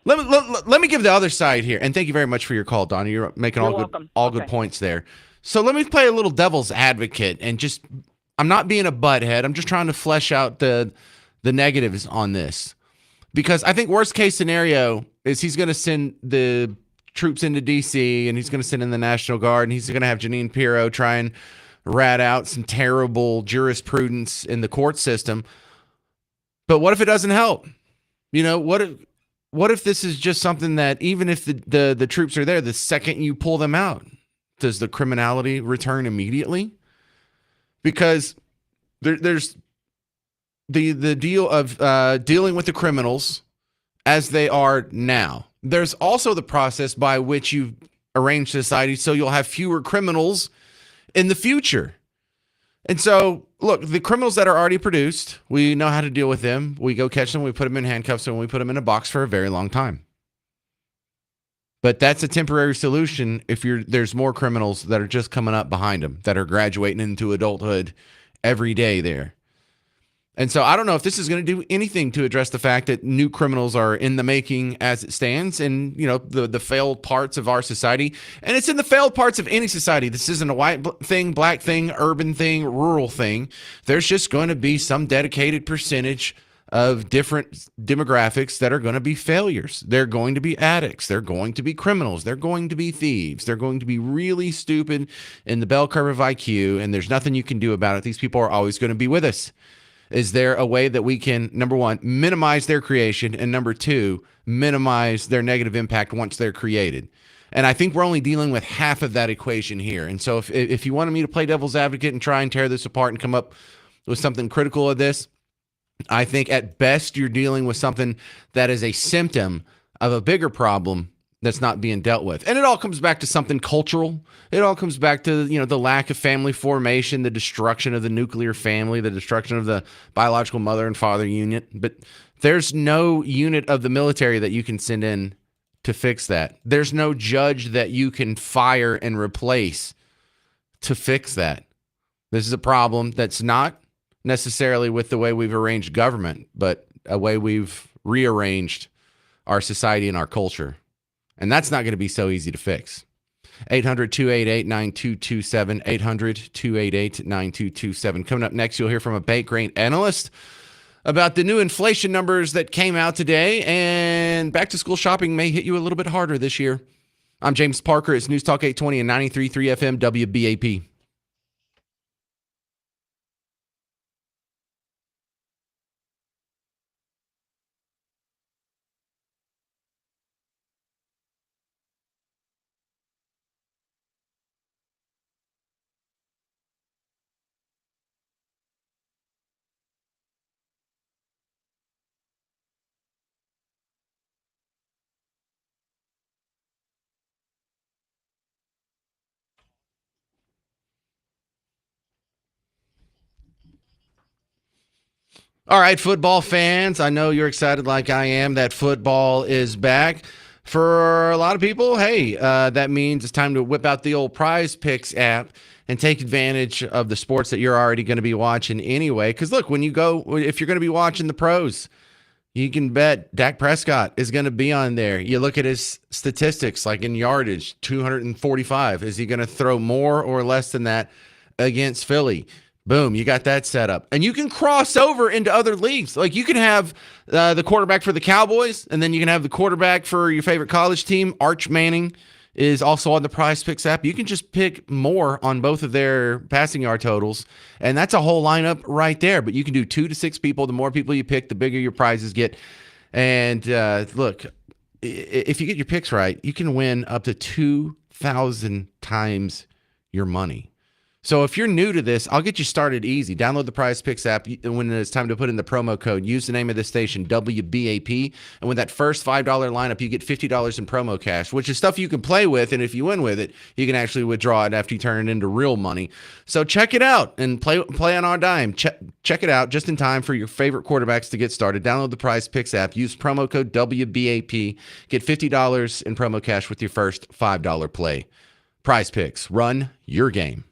Let me give the other side here. And thank you very much for your call, Donnie. You're making all good points there. So let me play a little devil's advocate and just, I'm not being a butthead. I'm just trying to flesh out the negatives on this. Because I think worst case scenario is he's going to send the troops into D.C. and he's going to send in the National Guard and he's going to have Jeanine Pirro try and rat out some terrible jurisprudence in the court system. But what if it doesn't help? You know, what if this is just something that even if the troops are there, the second you pull them out, does the criminality return immediately? Because there's the deal of dealing with the criminals as they are now. There's also the process by which you arrange society so you'll have fewer criminals in the future. And so, look, the criminals that are already produced, we know how to deal with them. We go catch them, we put them in handcuffs, and we put them in a box for a very long time. But that's a temporary solution if there's more criminals that are just coming up behind them, that are graduating into adulthood every day there. And so I don't know if this is going to do anything to address the fact that new criminals are in the making as it stands and, you know, the failed parts of our society. And it's in the failed parts of any society. This isn't a white thing, black thing, urban thing, rural thing. There's just going to be some dedicated percentage of different demographics that are going to be failures. They're going to be addicts. They're going to be criminals. They're going to be thieves. They're going to be really stupid in the bell curve of IQ, and there's nothing you can do about it. These people are always going to be with us. Is there a way that we can, number one, minimize their creation, and number two, minimize their negative impact once they're created? And I think we're only dealing with half of that equation here. And so if you wanted me to play devil's advocate and try and tear this apart and come up with something critical of this, I think at best you're dealing with something that is a symptom of a bigger problem that's not being dealt with. And it all comes back to something cultural. It all comes back to, you know, the lack of family formation, the destruction of the nuclear family, the destruction of the biological mother and father unit. But there's no unit of the military that you can send in to fix that. There's no judge that you can fire and replace to fix that. This is a problem that's not necessarily with the way we've arranged government, but a way we've rearranged our society and our culture. And that's not going to be so easy to fix. 800-288-9227, 800-288-9227. Coming up next, you'll hear from a bank rate analyst about the new inflation numbers that came out today, and back to school shopping may hit you a little bit harder this year. I'm James Parker. It's News Talk 820 and 93.3 FM WBAP. All right, football fans, I know you're excited like I am that football is back. For a lot of people, hey, that means it's time to whip out the old Prize Picks app and take advantage of the sports that you're already going to be watching anyway. Because look, if you're going to be watching the pros, you can bet Dak Prescott is going to be on there. You look at his statistics, like in yardage, 245. Is he going to throw more or less than that against Philly? Boom, you got that set up. And you can cross over into other leagues. Like you can have the quarterback for the Cowboys, and then you can have the quarterback for your favorite college team. Arch Manning is also on the Prize Picks app. You can just pick more on both of their passing yard totals, and that's a whole lineup right there. But you can do 2 to 6 people. The more people you pick, the bigger your prizes get. And look, if you get your picks right, you can win up to 2,000 times your money. So if you're new to this, I'll get you started easy. Download the Prize Picks app. When it's time to put in the promo code, use the name of the station, WBAP. And with that first $5 lineup, you get $50 in promo cash, which is stuff you can play with. And if you win with it, you can actually withdraw it after you turn it into real money. So check it out and play on our dime. Check it out just in time for your favorite quarterbacks to get started. Download the Prize Picks app. Use promo code WBAP. Get $50 in promo cash with your first $5 play. Prize Picks. Run your game.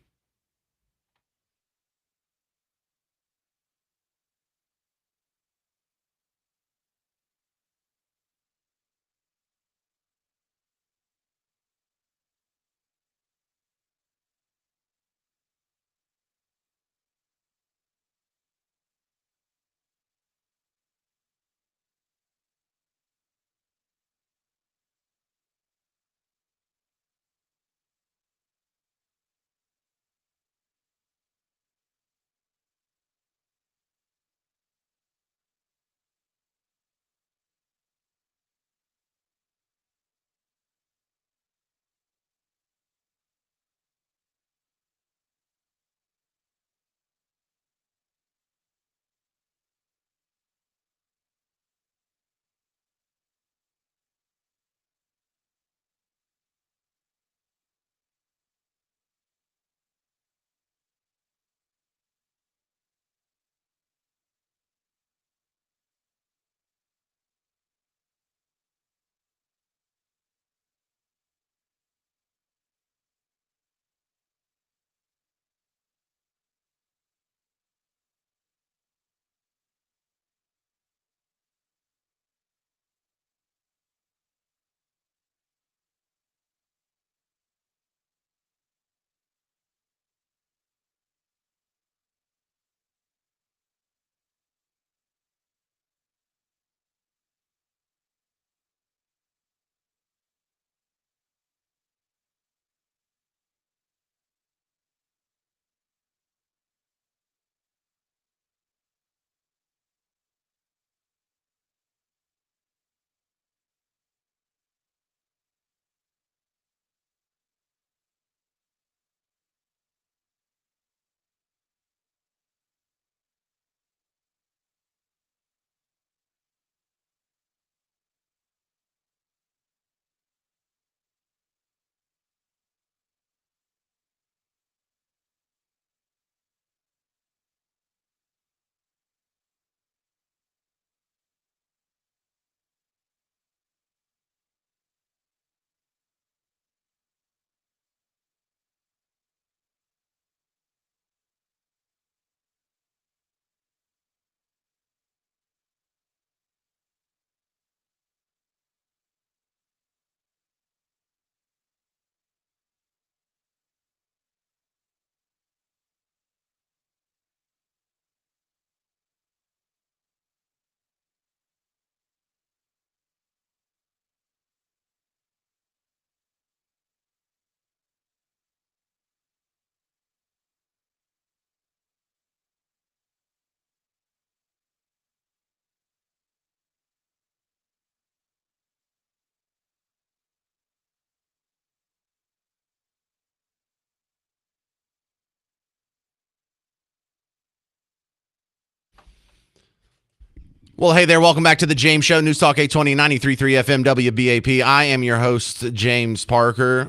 Well, hey there. Welcome back to the James Show, News Talk 820, 93.3 FM WBAP. I am your host, James Parker.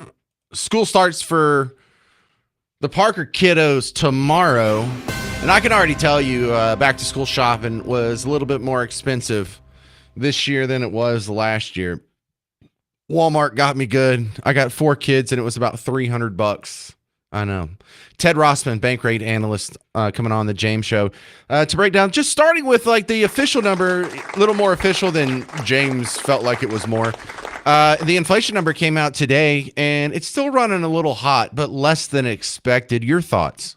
School starts for the Parker kiddos tomorrow. And I can already tell you back to school shopping was a little bit more expensive this year than it was last year. Walmart got me good. I got 4 kids and it was about $300. I know. Ted Rossman, bank rate analyst, coming on the James Show to break down, just starting with like the official number, a little more official than James felt like it was more. The inflation number came out today and it's still running a little hot, but less than expected. Your thoughts?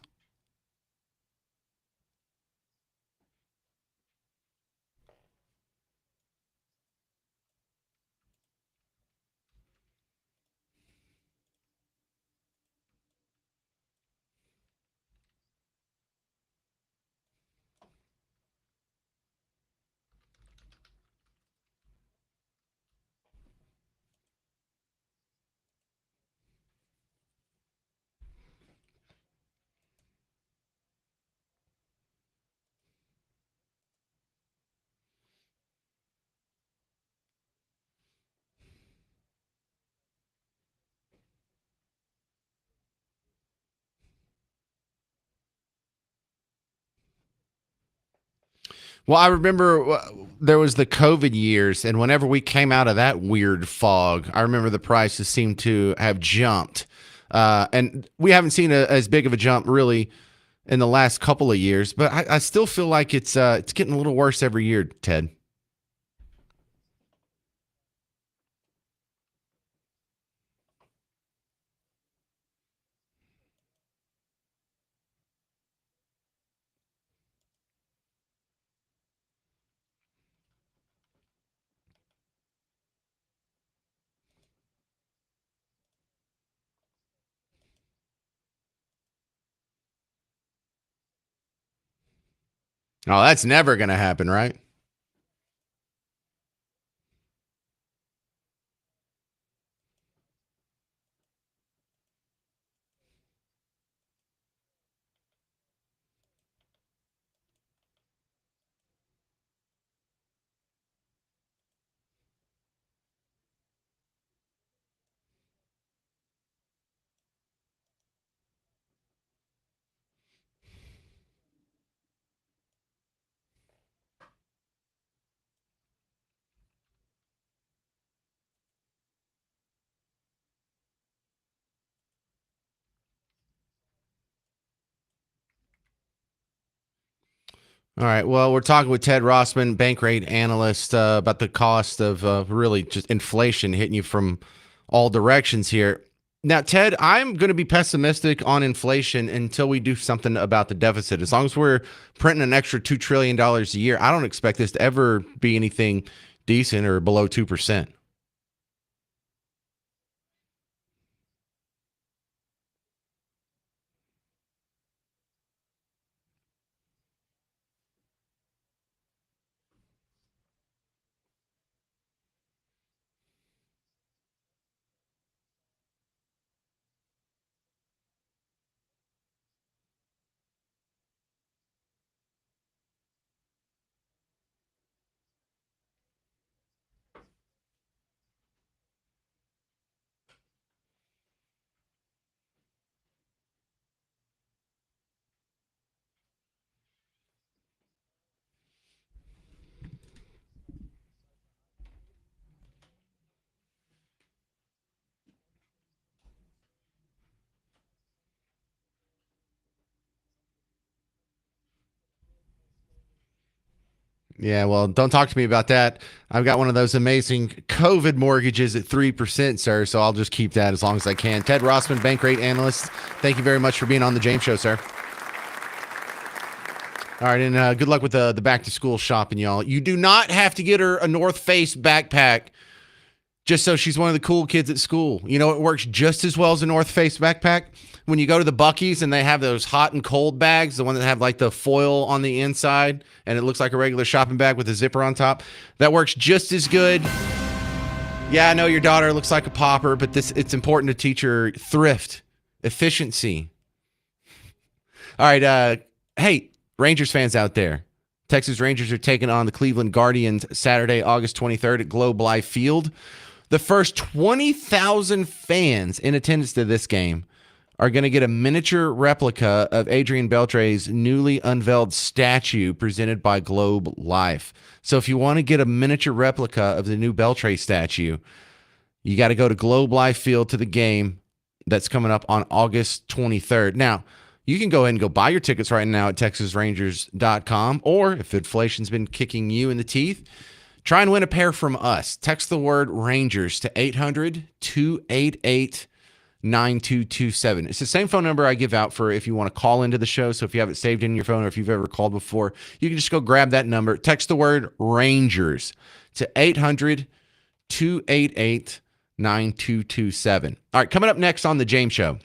Well, I remember there was the COVID years, and whenever we came out of that weird fog, I remember the prices seemed to have jumped. And we haven't seen as big of a jump really in the last couple of years, but I still feel like it's getting a little worse every year, Ted. Oh, that's never going to happen, right? All right. Well, we're talking with Ted Rossman, bank rate analyst, about the cost of really just inflation hitting you from all directions here. Now, Ted, I'm going to be pessimistic on inflation until we do something about the deficit. As long as we're printing an extra $2 trillion a year, I don't expect this to ever be anything decent or below 2%. Yeah, well, don't talk to me about that. I've got one of those amazing COVID mortgages at 3%, sir. So I'll just keep that as long as I can. Ted Rossman, bank rate analyst. Thank you very much for being on the James Show, sir. All right, and good luck with the back to school shopping, y'all. You do not have to get her a North Face backpack just so she's one of the cool kids at school. You know, it works just as well as a North Face backpack. When you go to the Buc-ee's and they have those hot and cold bags, the one that have like the foil on the inside and it looks like a regular shopping bag with a zipper on top, that works just as good. Yeah, I know your daughter looks like a pauper, but it's important to teach her thrift, efficiency. All right, hey, Rangers fans out there, Texas Rangers are taking on the Cleveland Guardians Saturday, August 23rd at Globe Life Field. The first 20,000 fans in attendance to this game are going to get a miniature replica of Adrian Beltre's newly unveiled statue presented by Globe Life. So if you want to get a miniature replica of the new Beltre statue, you got to go to Globe Life Field to the game that's coming up on August 23rd. Now, you can go ahead and go buy your tickets right now at texasrangers.com, or if inflation's been kicking you in the teeth, try and win a pair from us. Text the word Rangers to 800-288-9227. It's the same phone number I give out for if you want to call into the show. So if you have it saved in your phone or if you've ever called before, you can just go grab that number. Text the word Rangers to 800-288-9227. All right, coming up next on The James Show,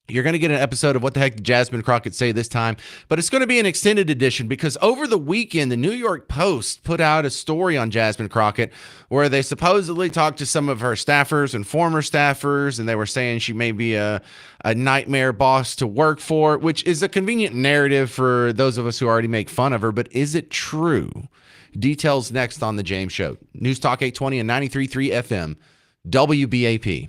you're going to get an episode of What the Heck Did Jasmine Crockett Say this time, but it's going to be an extended edition because over the weekend, the New York Post put out a story on Jasmine Crockett where they supposedly talked to some of her staffers and former staffers, and they were saying she may be a nightmare boss to work for, which is a convenient narrative for those of us who already make fun of her, but is it true? Details next on The James Show. News Talk 820 and 93.3 FM, WBAP.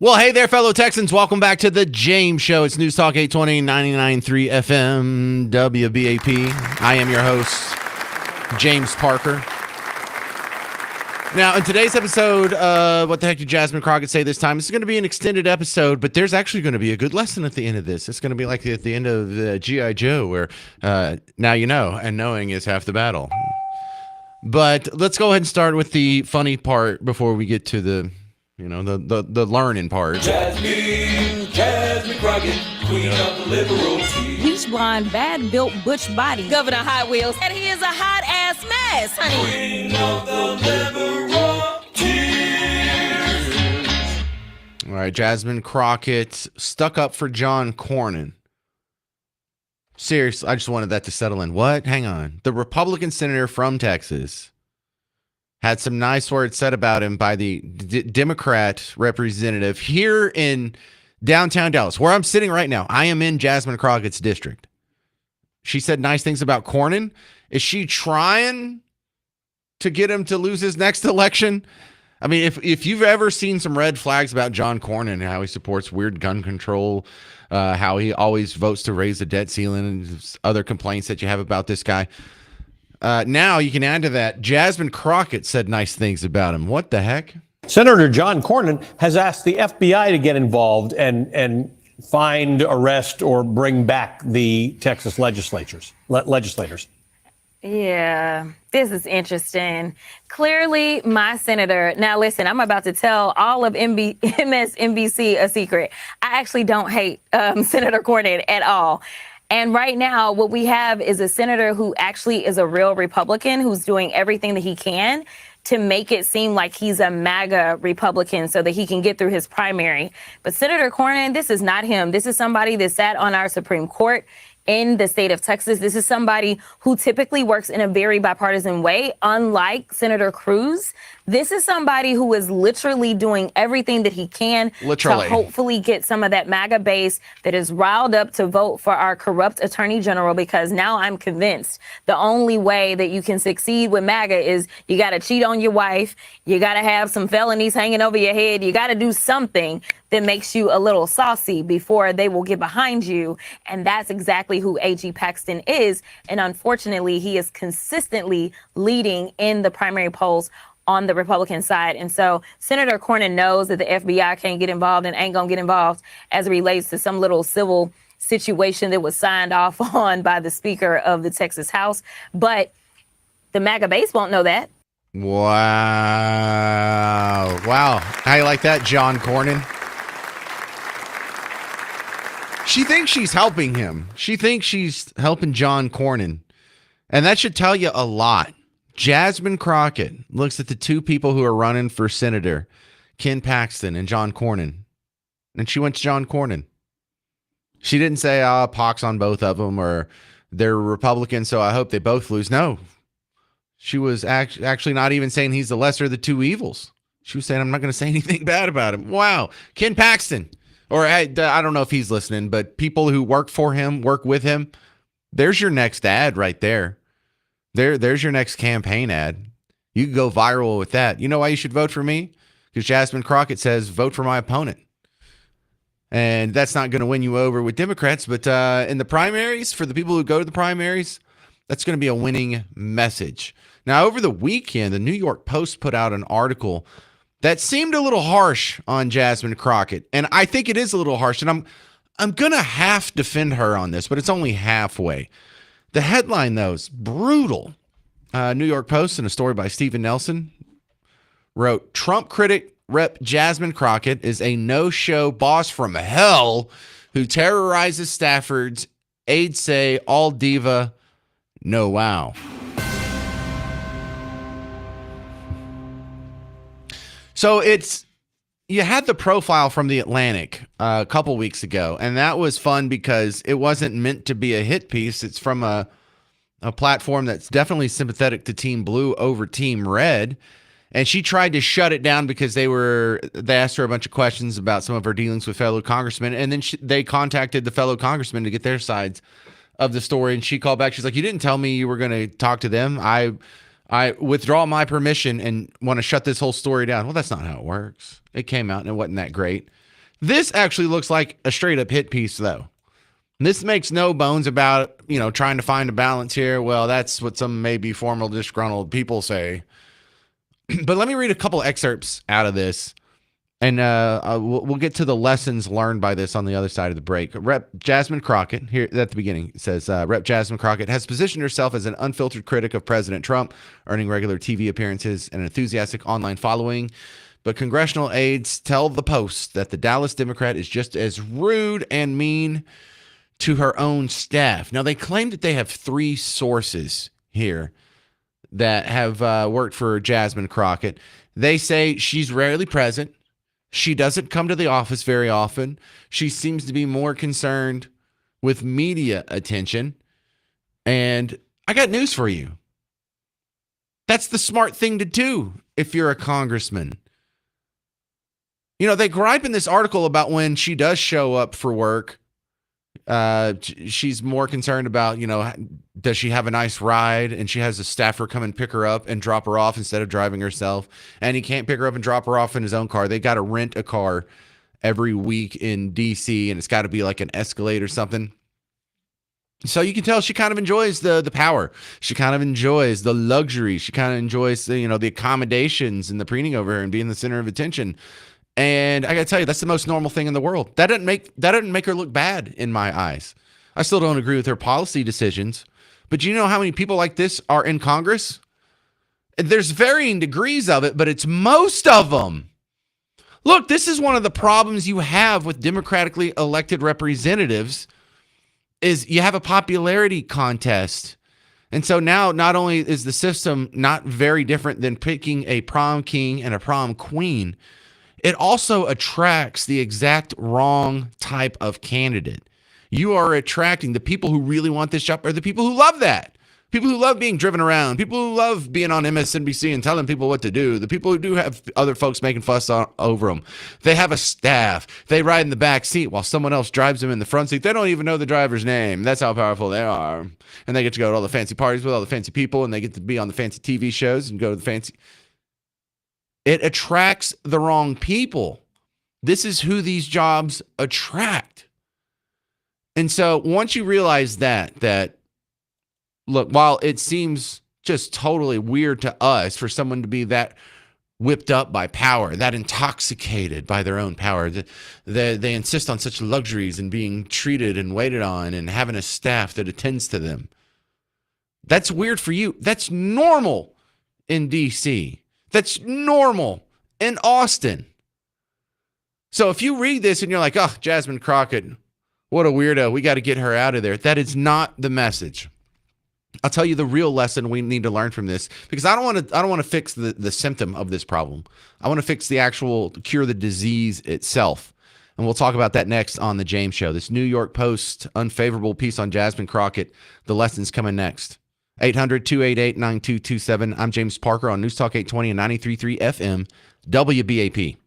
Well, hey there, fellow Texans. Welcome back to the James Show. It's News Talk 820, 99.3 FM, WBAP. I am your host, James Parker. Now, in today's episode, what the heck did Jasmine Crockett say this time? This is going to be an extended episode, but there's actually going to be a good lesson at the end of this. It's going to be like at the end of G.I. Joe, where now you know, and knowing is half the battle. But let's go ahead and start with the funny part before we get to the learning part. Jasmine Crockett, queen of the liberal tea. Bleach blonde, bad built butch body. Governor Hot Wheels. And he is a hot ass mess, honey. Queen of the liberal tea. All right, Jasmine Crockett stuck up for John Cornyn. Seriously, I just wanted that to settle in. What? Hang on. The Republican senator from Texas had some nice words said about him by the Democrat representative here in downtown Dallas, where I'm sitting right now. I am in Jasmine Crockett's district. She said nice things about Cornyn. Is she trying to get him to lose his next election? I mean, if you've ever seen some red flags about John Cornyn, how he supports weird gun control, how he always votes to raise the debt ceiling, and other complaints that you have about this guy, now you can add to that, Jasmine Crockett said nice things about him. What the heck? Senator John Cornyn has asked the FBI to get involved and find, arrest, or bring back the Texas legislators. Yeah, this is interesting. Clearly, my senator. Now, listen, I'm about to tell all of MSNBC a secret. I actually don't hate Senator Cornyn at all. And right now, what we have is a senator who actually is a real Republican who's doing everything that he can to make it seem like he's a MAGA Republican so that he can get through his primary. But Senator Cornyn, this is not him. This is somebody that sat on our Supreme Court in the state of Texas. This is somebody who typically works in a very bipartisan way, unlike Senator Cruz. This is somebody who is literally doing everything that he can to hopefully get some of that MAGA base that is riled up to vote for our corrupt attorney general, because now I'm convinced the only way that you can succeed with MAGA is you got to cheat on your wife. You got to have some felonies hanging over your head. You got to do something that makes you a little saucy before they will get behind you. And that's exactly who A.G. Paxton is. And unfortunately, he is consistently leading in the primary polls on the Republican side. And so Senator Cornyn knows that the FBI can't get involved and ain't gonna get involved as it relates to some little civil situation that was signed off on by the Speaker of the Texas House. But the MAGA base won't know that. Wow. How you like that, John Cornyn? She thinks she's helping him. She thinks she's helping John Cornyn. And that should tell you a lot. Jasmine Crockett looks at the two people who are running for senator, Ken Paxton and John Cornyn, and she went to John Cornyn. She didn't say, pox on both of them, or they're Republicans, so I hope they both lose. No. She was actually not even saying he's the lesser of the two evils. She was saying, I'm not going to say anything bad about him. Wow. Ken Paxton. Or I don't know if he's listening, but people who work for him, work with him, there's your next ad right there. There's your next campaign ad. You can go viral with that. You know why you should vote for me? Because Jasmine Crockett says, vote for my opponent. And that's not going to win you over with Democrats. But in the primaries, for the people who go to the primaries, that's going to be a winning message. Now, over the weekend, the New York Post put out an article that seemed a little harsh on Jasmine Crockett. And I think it is a little harsh. And I'm going to half defend her on this, but it's only halfway. The headline, though, is brutal. New York Post, in a story by Stephen Nelson, wrote, Trump critic Rep. Jasmine Crockett is a no-show boss from hell who terrorizes Stafford's aides say all diva, no wow. So you had the profile from The Atlantic a couple weeks ago, and that was fun because it wasn't meant to be a hit piece. It's from a platform that's definitely sympathetic to Team Blue over Team Red. And she tried to shut it down because they asked her a bunch of questions about some of her dealings with fellow congressmen. And then they contacted the fellow congressmen to get their sides of the story. And she called back. She's like, you didn't tell me you were going to talk to them. I withdraw my permission and want to shut this whole story down. Well, that's not how it works. It came out and it wasn't that great. This actually looks like a straight up hit piece, though. This makes no bones about, trying to find a balance here. Well, that's what some maybe formal disgruntled people say. But let me read a couple excerpts out of this, and we'll get to the lessons learned by this on the other side of the break. Rep. Jasmine Crockett, here at the beginning, it says, Rep. Jasmine Crockett has positioned herself as an unfiltered critic of President Trump, earning regular TV appearances and an enthusiastic online following. But congressional aides tell the Post that the Dallas Democrat is just as rude and mean to her own staff. Now, they claim that they have 3 sources here that have worked for Jasmine Crockett. They say she's rarely present. She doesn't come to the office very often. She seems to be more concerned with media attention. And I got news for you. That's the smart thing to do if you're a congressman. They gripe in this article about when she does show up for work. She's more concerned about, does she have a nice ride? And she has a staffer come and pick her up and drop her off instead of driving herself. And he can't pick her up and drop her off in his own car. They got to rent a car every week in DC, and it's got to be like an Escalade or something. So you can tell she kind of enjoys the power. She kind of enjoys the luxury. She kind of enjoys the accommodations and the preening over her and being the center of attention. And I got to tell you, that's the most normal thing in the world. That doesn't make her look bad in my eyes. I still don't agree with her policy decisions. But do you know how many people like this are in Congress? There's varying degrees of it, but it's most of them. Look, this is one of the problems you have with democratically elected representatives is you have a popularity contest. And so now not only is the system not very different than picking a prom king and a prom queen, it also attracts the exact wrong type of candidate. You are attracting the people who really want this job, or the people who love that. People who love being driven around. People who love being on MSNBC and telling people what to do. The people who do have other folks making fuss over them. They have a staff. They ride in the back seat while someone else drives them in the front seat. They don't even know the driver's name. That's how powerful they are. And they get to go to all the fancy parties with all the fancy people, and they get to be on the fancy TV shows and go to the fancy... It attracts the wrong people. This is who these jobs attract. And so once you realize that, look, while it seems just totally weird to us for someone to be that whipped up by power, that intoxicated by their own power, they insist on such luxuries and being treated and waited on and having a staff that attends to them. That's weird for you. That's normal in DC. That's normal in Austin. So if you read this and you're like, oh, Jasmine Crockett, what a weirdo. We got to get her out of there. That is not the message. I'll tell you the real lesson we need to learn from this, because I don't want to fix the symptom of this problem. I want to fix the actual cure the disease itself. And we'll talk about that next on the James Show. This New York Post unfavorable piece on Jasmine Crockett. The lesson's coming next. 800-288-9227. I'm James Parker on News Talk 820 and 93.3 FM, WBAP.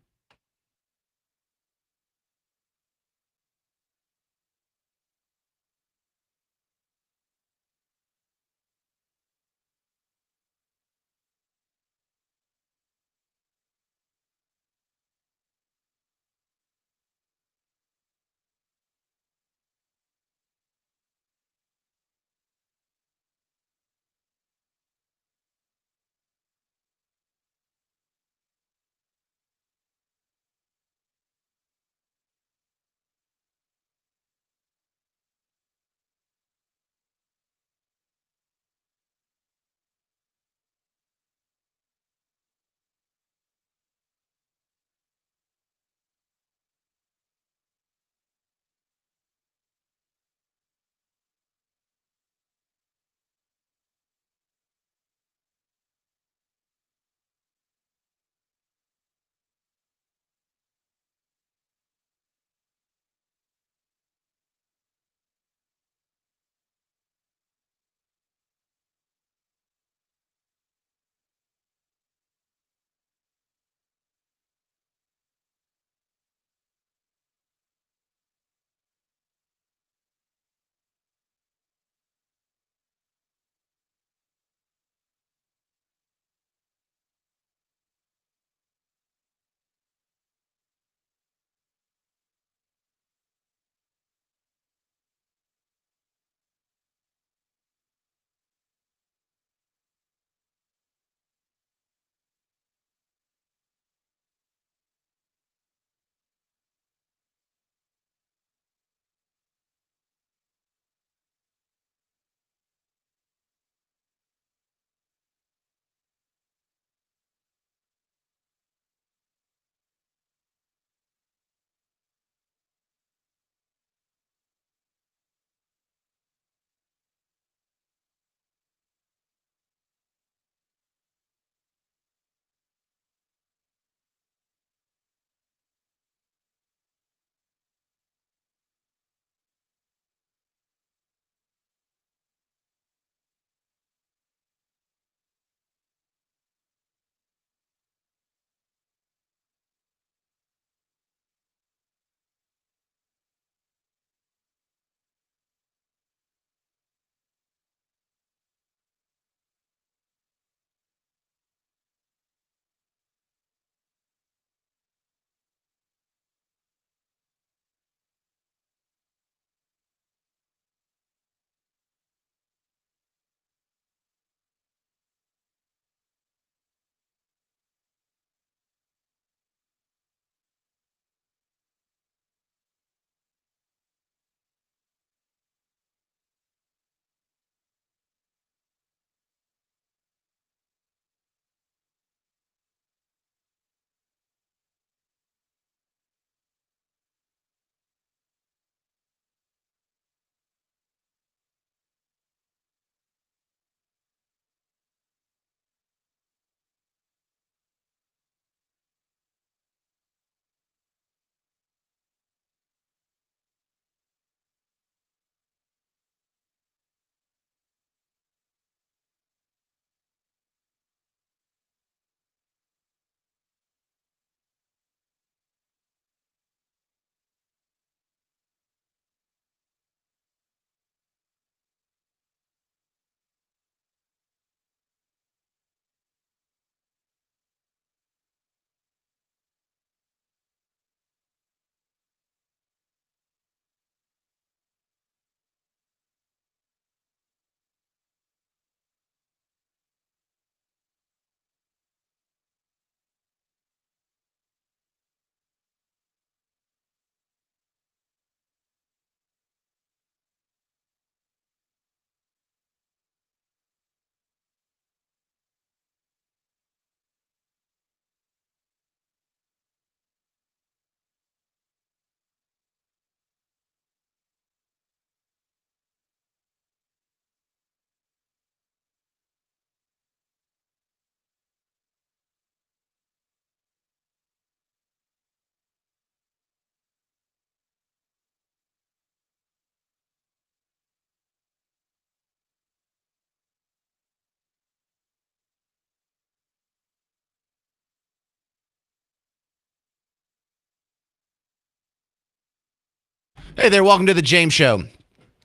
Hey there, welcome to the James Show.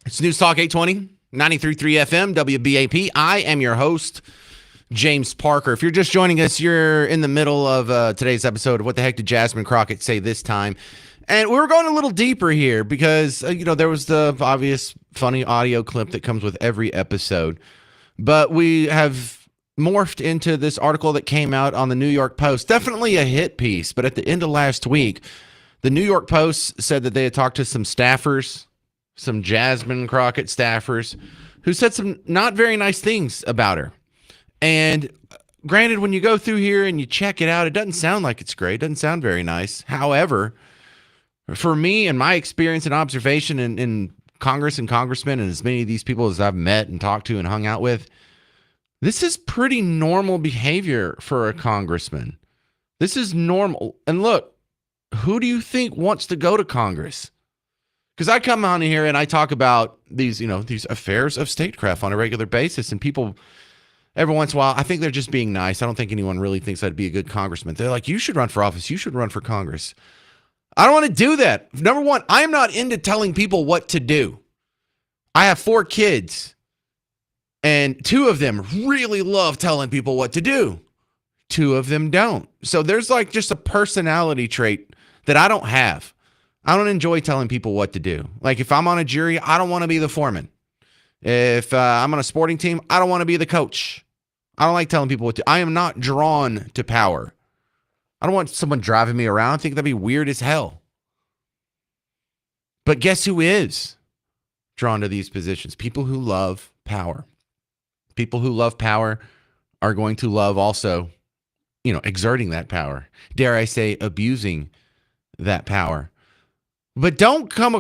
It's News Talk 820, 93.3 FM, WBAP. I am your host, James Parker. If you're just joining us, you're in the middle of today's episode of What the Heck Did Jasmine Crockett Say This Time? And we were going a little deeper here because, there was the obvious funny audio clip that comes with every episode. But we have morphed into this article that came out on the New York Post. Definitely a hit piece, but at the end of last week, the New York Post said that they had talked to some staffers, some Jasmine Crockett staffers, who said some not very nice things about her. And granted, when you go through here and you check it out, it doesn't sound like it's great. It doesn't sound very nice. However, for me and my experience and observation in Congress and congressmen and as many of these people as I've met and talked to and hung out with, this is pretty normal behavior for a congressman. This is normal. And look, who do you think wants to go to Congress? Because I come on here and I talk about these affairs of statecraft on a regular basis, and people every once in a while, I think they're just being nice. I don't think anyone really thinks I'd be a good congressman. They're like, you should run for office. You should run for Congress. I don't want to do that. Number one, I am not into telling people what to do. I have 4 kids, and 2 of them really love telling people what to do. 2 of them don't. So there's like just a personality trait that I don't have. I don't enjoy telling people what to do. Like if I'm on a jury, I don't want to be the foreman. If I'm on a sporting team, I don't want to be the coach. I don't like telling people what to do. I am not drawn to power. I don't want someone driving me around. I think that'd be weird as hell. But guess who is drawn to these positions? People who love power. People who love power are going to love also, exerting that power. Dare I say, abusing that power. But don't come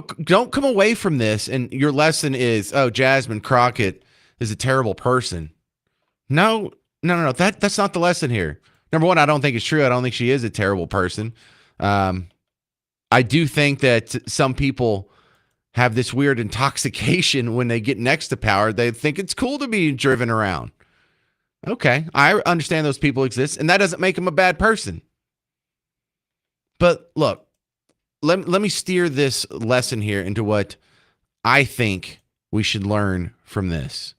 away from this and your lesson is, oh, Jasmine Crockett is a terrible person. No. That's not the lesson here. Number one, I don't think it's true. I don't think she is a terrible person. I do think that some people have this weird intoxication when they get next to power. They think it's cool to be driven around. Okay, I understand those people exist, and that doesn't make them a bad person. But look, let me steer this lesson here into what I think we should learn from this.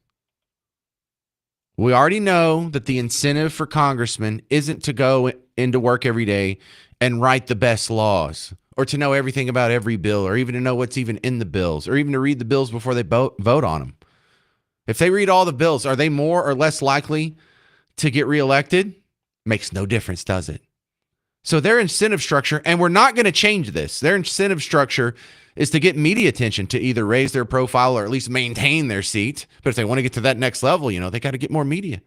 We already know that the incentive for congressmen isn't to go into work every day and write the best laws, or to know everything about every bill, or even to know what's even in the bills, or even to read the bills before they vote on them. If they read all the bills, are they more or less likely to get reelected? Makes no difference, does it? So their incentive structure, and we're not going to change this, their incentive structure is to get media attention, to either raise their profile or at least maintain their seat. But if they want to get to that next level, they got to get more media.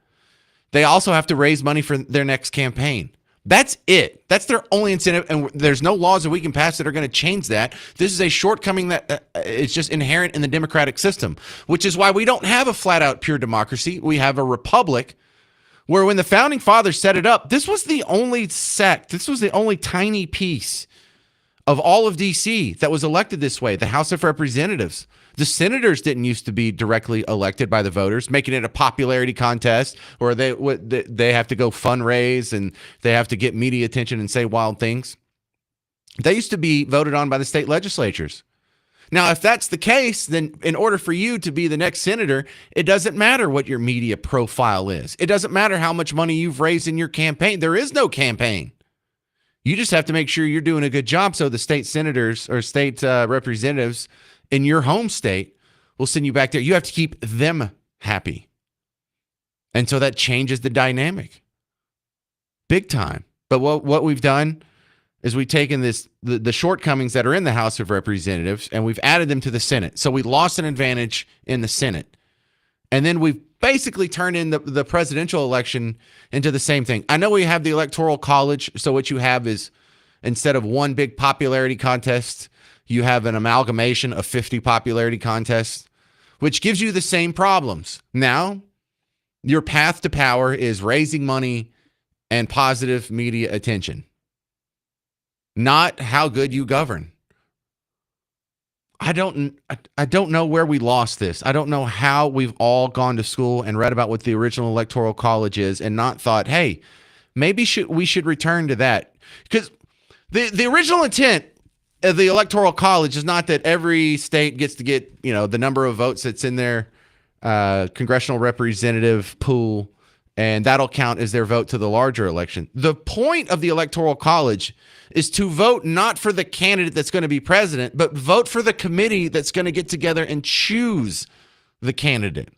They also have to raise money for their next campaign. That's it. That's their only incentive, and there's no laws that we can pass that are going to change that. This is a shortcoming that is just inherent in the democratic system, which is why we don't have a flat-out pure democracy. We have a republic where when the founding fathers set it up, this was the only sect, this was the only tiny piece of all of D.C. that was elected this way, the House of Representatives. The senators didn't used to be directly elected by the voters, making it a popularity contest, or they have to go fundraise and they have to get media attention and say wild things. They used to be voted on by the state legislatures. Now, if that's the case, then in order for you to be the next senator, it doesn't matter what your media profile is. It doesn't matter how much money you've raised in your campaign. There is no campaign. You just have to make sure you're doing a good job so the state senators or state representatives in your home state will send you back there. You have to keep them happy. And so that changes the dynamic big time. But what we've done is we've taken the shortcomings that are in the House of Representatives and we've added them to the Senate. So we lost an advantage in the Senate. And then we've basically turned in the presidential election into the same thing. I know we have the Electoral College. So what you have is, instead of one big popularity contest, you have an amalgamation of 50 popularity contests, which gives you the same problems. Now, your path to power is raising money and positive media attention, not how good you govern. I don't know where we lost this. I don't know how we've all gone to school and read about what the original Electoral College is and not thought, hey, maybe we should return to that. Because the original intent the Electoral College is not that every state gets to get, the number of votes that's in their congressional representative pool, and that'll count as their vote to the larger election. The point of the Electoral College is to vote not for the candidate that's going to be president, but vote for the committee that's going to get together and choose the candidate.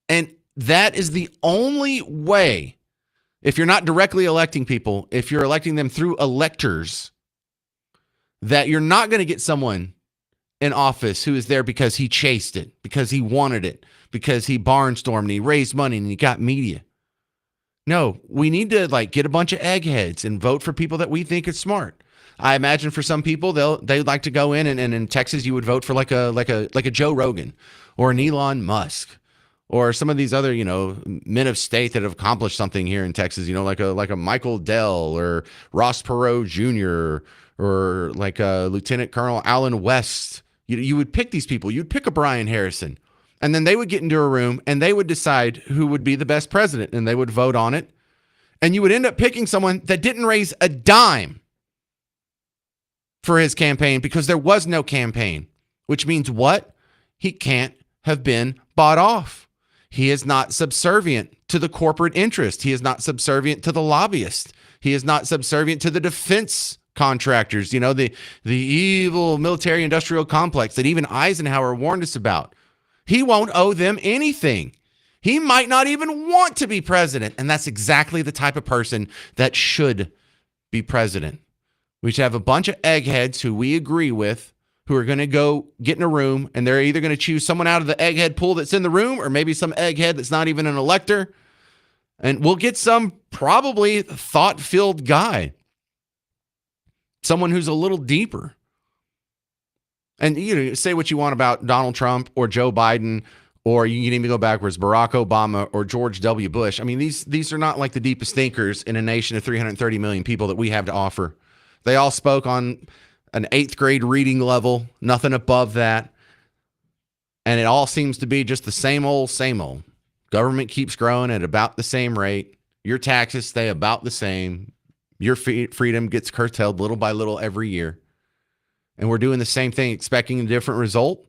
And that is the only way, if you're not directly electing people, if you're electing them through electors, that you're not going to get someone in office who is there because he chased it, because he wanted it, because he barnstormed and he raised money and he got media. No, we need to get a bunch of eggheads and vote for people that we think is smart. I imagine for some people they'd like to go in and in Texas you would vote for like a Joe Rogan or an Elon Musk or some of these other men of state that have accomplished something here in Texas. Like a Michael Dell or Ross Perot Jr. or like a Lieutenant Colonel Alan West. You would pick these people. You'd pick a Brian Harrison. And then they would get into a room and they would decide who would be the best president and they would vote on it. And you would end up picking someone that didn't raise a dime for his campaign because there was no campaign, which means what? He can't have been bought off. He is not subservient to the corporate interest. He is not subservient to the lobbyist. He is not subservient to the defense contractors, the evil military industrial complex that even Eisenhower warned us about. He won't owe them anything. He might not even want to be president. And that's exactly the type of person that should be president. We should have a bunch of eggheads who we agree with, who are going to go get in a room, and they're either going to choose someone out of the egghead pool that's in the room, or maybe some egghead that's not even an elector. And we'll get some probably thought-filled guy. Someone who's a little deeper. And say what you want about Donald Trump or Joe Biden, or you can even go backwards, Barack Obama or George W. Bush. I mean, these are not like the deepest thinkers in a nation of 330 million people that we have to offer. They all spoke on an 8th grade reading level, nothing above that. And it all seems to be just the same old, same old. Government keeps growing at about the same rate. Your taxes stay about the same. Your freedom gets curtailed little by little every year. And we're doing the same thing, expecting a different result.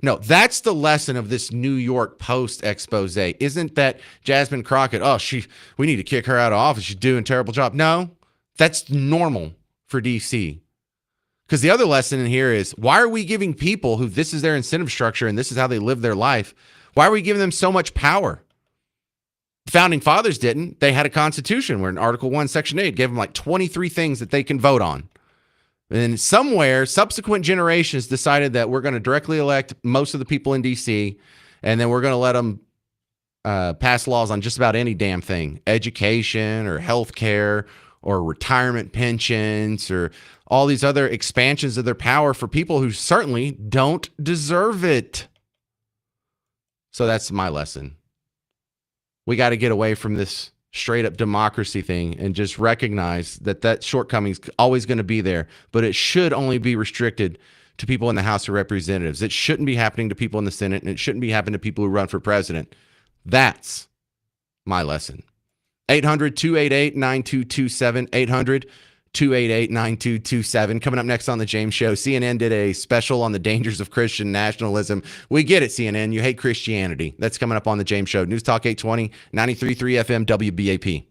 No, that's the lesson of this New York Post expose. Isn't that Jasmine Crockett? We need to kick her out of office. She's doing a terrible job. No, that's normal for DC. Because the other lesson in here is, why are we giving people who this is their incentive structure and this is how they live their life, why are we giving them so much power? The Founding Fathers didn't. They had a constitution where in Article 1, Section 8 gave them 23 things that they can vote on. And somewhere, subsequent generations decided that we're going to directly elect most of the people in D.C., and then we're going to let them pass laws on just about any damn thing, education or healthcare or retirement pensions or all these other expansions of their power for people who certainly don't deserve it. So that's my lesson. We got to get away from this straight up democracy thing and just recognize that shortcoming is always going to be there, but it should only be restricted to people in the House of Representatives. It shouldn't be happening to people in the Senate, and it shouldn't be happening to people who run for president. That's my lesson. 800-288-9227, 800-288-9227. Coming up next on The James Show, CNN did a special on the dangers of Christian nationalism. We get it, CNN. You hate Christianity. That's coming up on The James Show. News Talk 820, 93.3 FM, WBAP.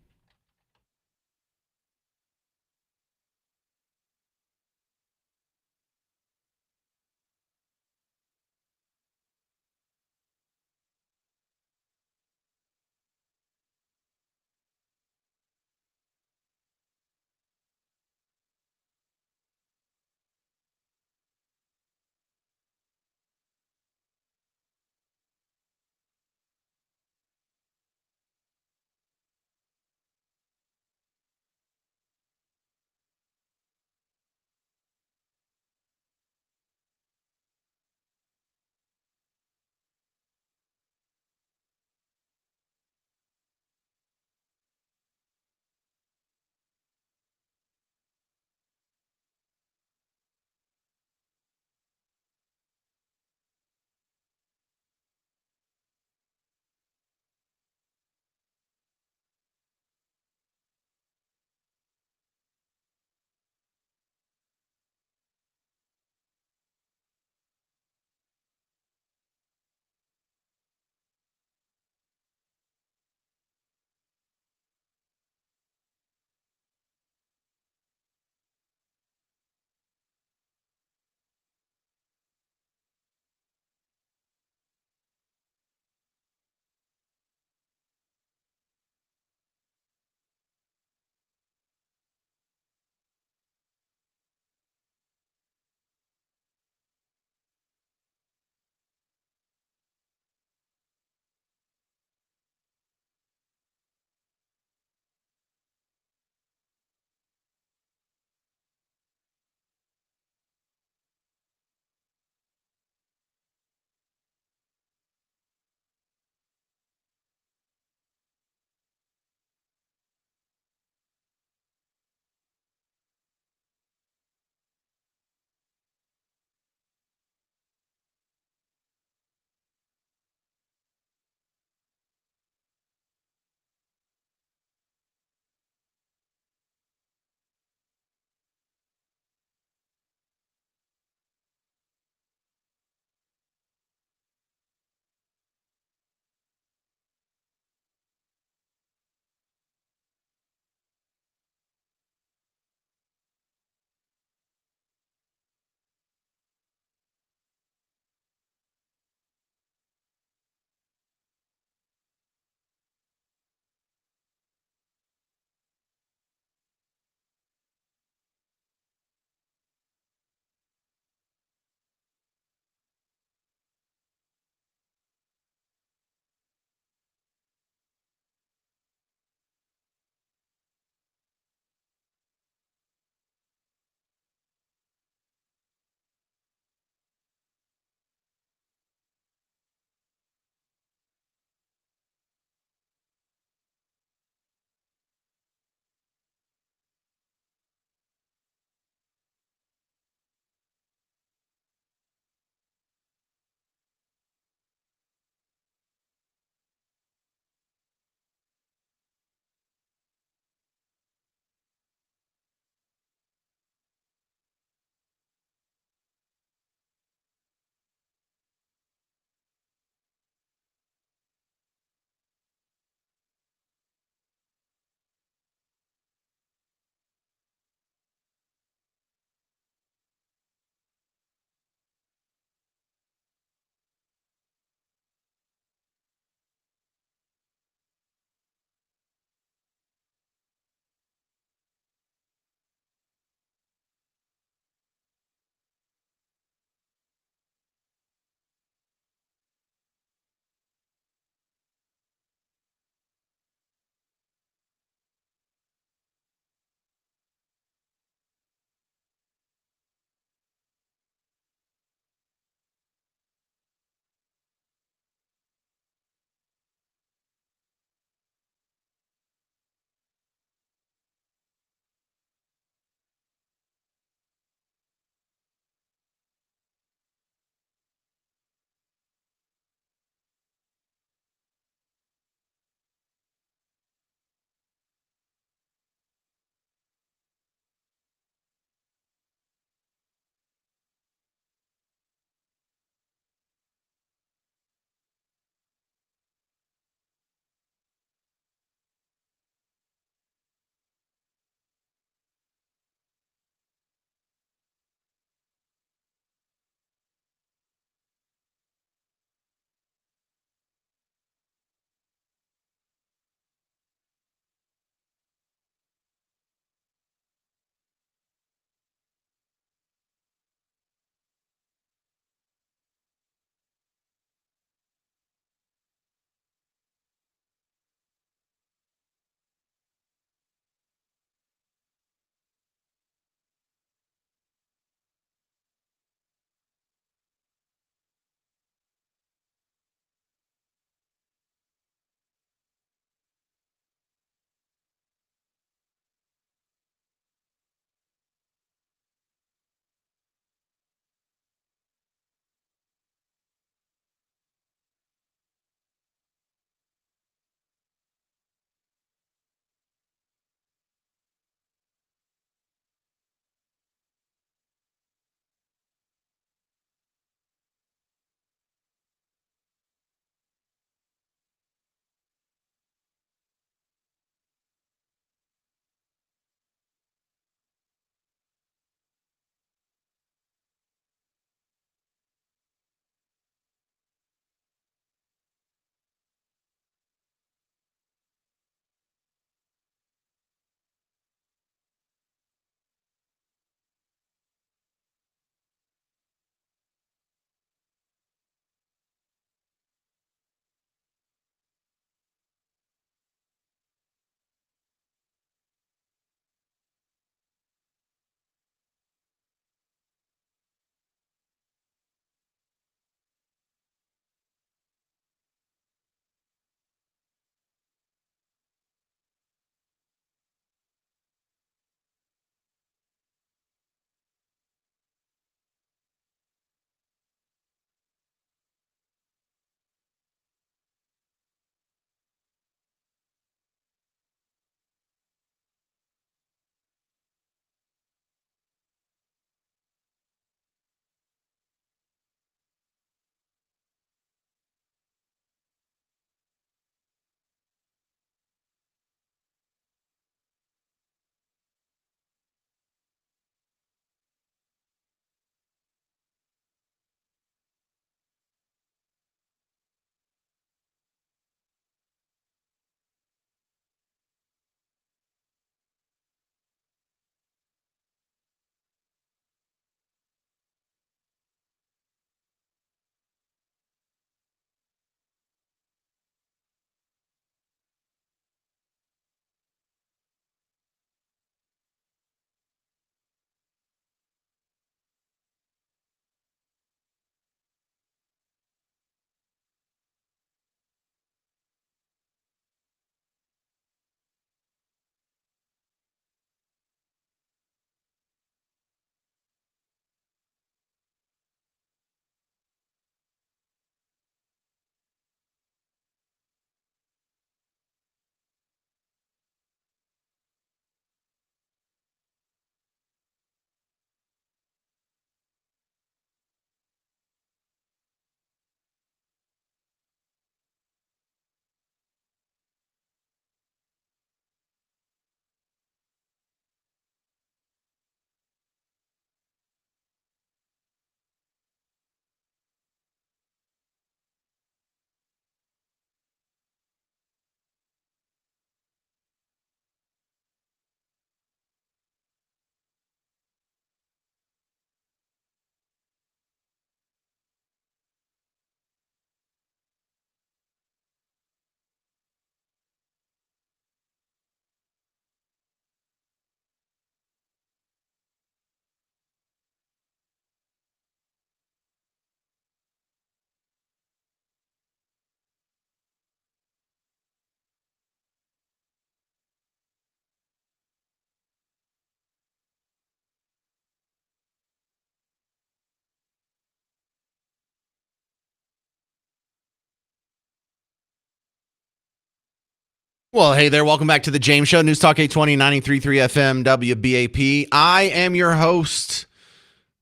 Well, hey there. Welcome back to the James Show. News Talk 820, 93.3 FM, WBAP. I am your host,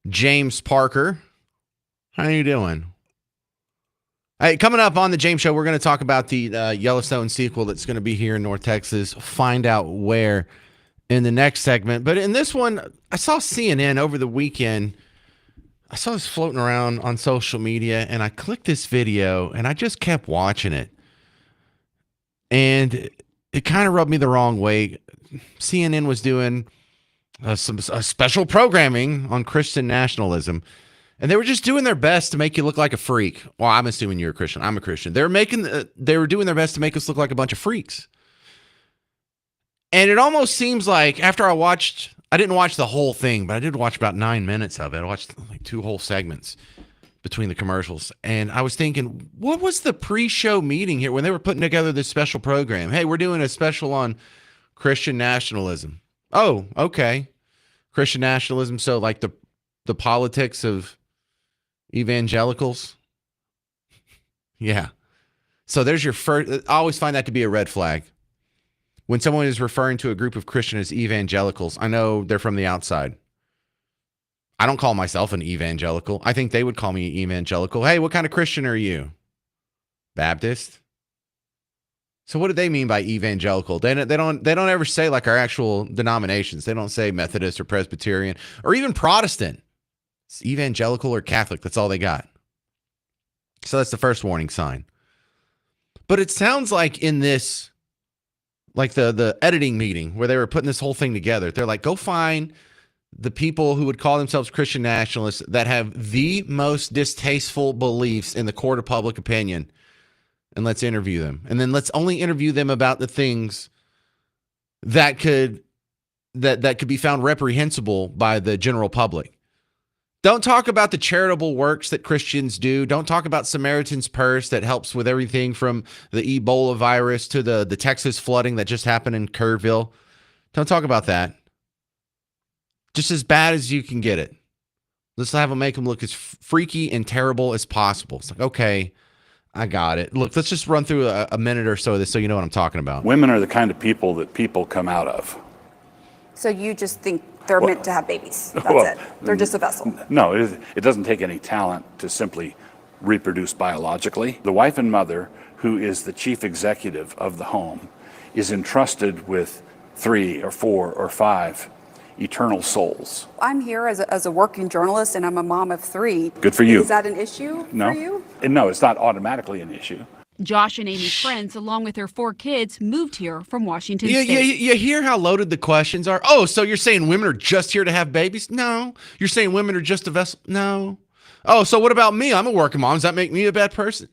James Parker. How are you doing? Hey, coming up on the James Show, we're going to talk about the Yellowstone sequel that's going to be here in North Texas. Find out where in the next segment. But in this one, I saw CNN over the weekend. I saw this floating around on social media, and I clicked this video, and I just kept watching it. And it kind of rubbed me the wrong way. CNN was doing some special programming on Christian nationalism, and they were just doing their best to make you look like a freak. Well, I'm assuming you're a Christian. I'm a Christian. They were doing their best to make us look like a bunch of freaks. And it almost seems like after I didn't watch the whole thing, but I did watch about 9 minutes of it. I watched like 2 whole segments between the commercials. And I was thinking, what was the pre-show meeting here when they were putting together this special program? Hey, we're doing a special on Christian nationalism. Oh, okay. Christian nationalism. So like the politics of evangelicals. Yeah. So there's your first, I always find that to be a red flag. When someone is referring to a group of Christians as evangelicals, I know they're from the outside. I don't call myself an evangelical. I think they would call me evangelical. Hey, what kind of Christian are you? Baptist? So what do they mean by evangelical? They don't ever say like our actual denominations. They don't say Methodist or Presbyterian or even Protestant. It's evangelical or Catholic. That's all they got. So that's the first warning sign. But it sounds like in this, like the editing meeting where they were putting this whole thing together, they're like, go find the people who would call themselves Christian nationalists that have the most distasteful beliefs in the court of public opinion, and let's interview them. And then let's only interview them about the things that could be found reprehensible by the general public. Don't talk about the charitable works that Christians do. Don't talk about Samaritan's Purse that helps with everything from the Ebola virus to the Texas flooding that just happened in Kerrville. Don't talk about that. Just as bad as you can get it. Let's make them look as freaky and terrible as possible. It's like, okay, I got it. Look, let's just run through a minute or so of this so you know what I'm talking about. Women are the kind of people that people come out of. So you just think they're meant to have babies. That's it. They're just a vessel. No, it doesn't take any talent to simply reproduce biologically. The wife and mother, who is the chief executive of the home, is entrusted with 3 or 4 or 5 eternal souls. I'm here as a working journalist, and I'm a mom of 3. Good for you. Is that an issue for you? No, it's not automatically an issue. Josh and Amy's friends, along with their 4 kids, moved here from Washington State. You hear how loaded the questions are? Oh, so you're saying women are just here to have babies? No. You're saying women are just a vessel? No. Oh, so what about me? I'm a working mom. Does that make me a bad person?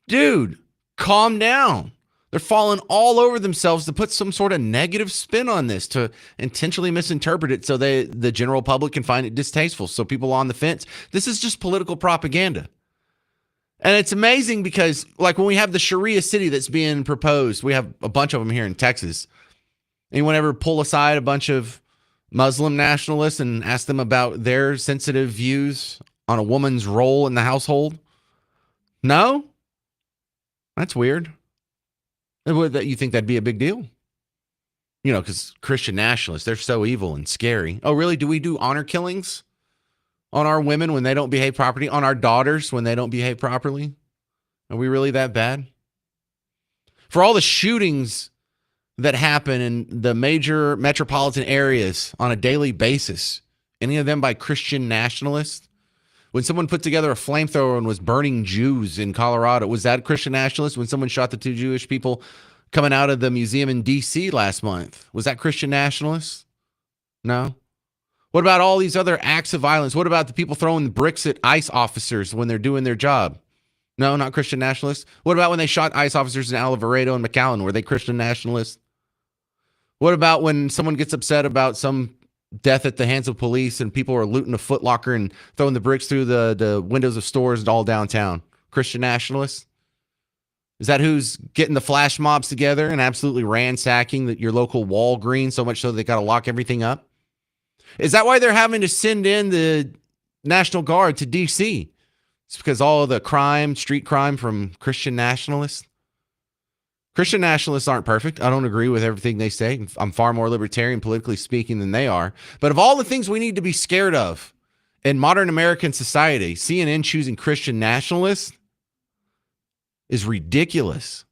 Dude, calm down. They're falling all over themselves to put some sort of negative spin on this, to intentionally misinterpret it so the general public can find it distasteful. So people on the fence, this is just political propaganda. And it's amazing because, like, when we have the Sharia city that's being proposed, we have a bunch of them here in Texas. Anyone ever pull aside a bunch of Muslim nationalists and ask them about their sensitive views on a woman's role in the household? No? That's weird. You think that'd be a big deal? You know, because Christian nationalists, they're so evil and scary. Oh, really? Do we do honor killings on our women when they don't behave properly? On our daughters when they don't behave properly? Are we really that bad? For all the shootings that happen in the major metropolitan areas on a daily basis, any of them by Christian nationalists? When someone put together a flamethrower and was burning Jews in Colorado, was that Christian nationalist? When someone shot the 2 Jewish people coming out of the museum in D.C. last month, was that Christian nationalists? No. What about all these other acts of violence? What about the people throwing bricks at ICE officers when they're doing their job? No, not Christian nationalists. What about when they shot ICE officers in Alvarado and McAllen? Were they Christian nationalists? What about when someone gets upset about some death at the hands of police and people are looting a Foot Locker and throwing the bricks through the windows of stores all downtown? Christian nationalists? Is that who's getting the flash mobs together and absolutely ransacking your local Walgreens so much so they got to lock everything up? Is that why they're having to send in the National Guard to D.C.? It's because all of the crime, street crime from Christian nationalists? Christian nationalists aren't perfect. I don't agree with everything they say. I'm far more libertarian politically speaking than they are. But of all the things we need to be scared of in modern American society, CNN choosing Christian nationalists is ridiculous.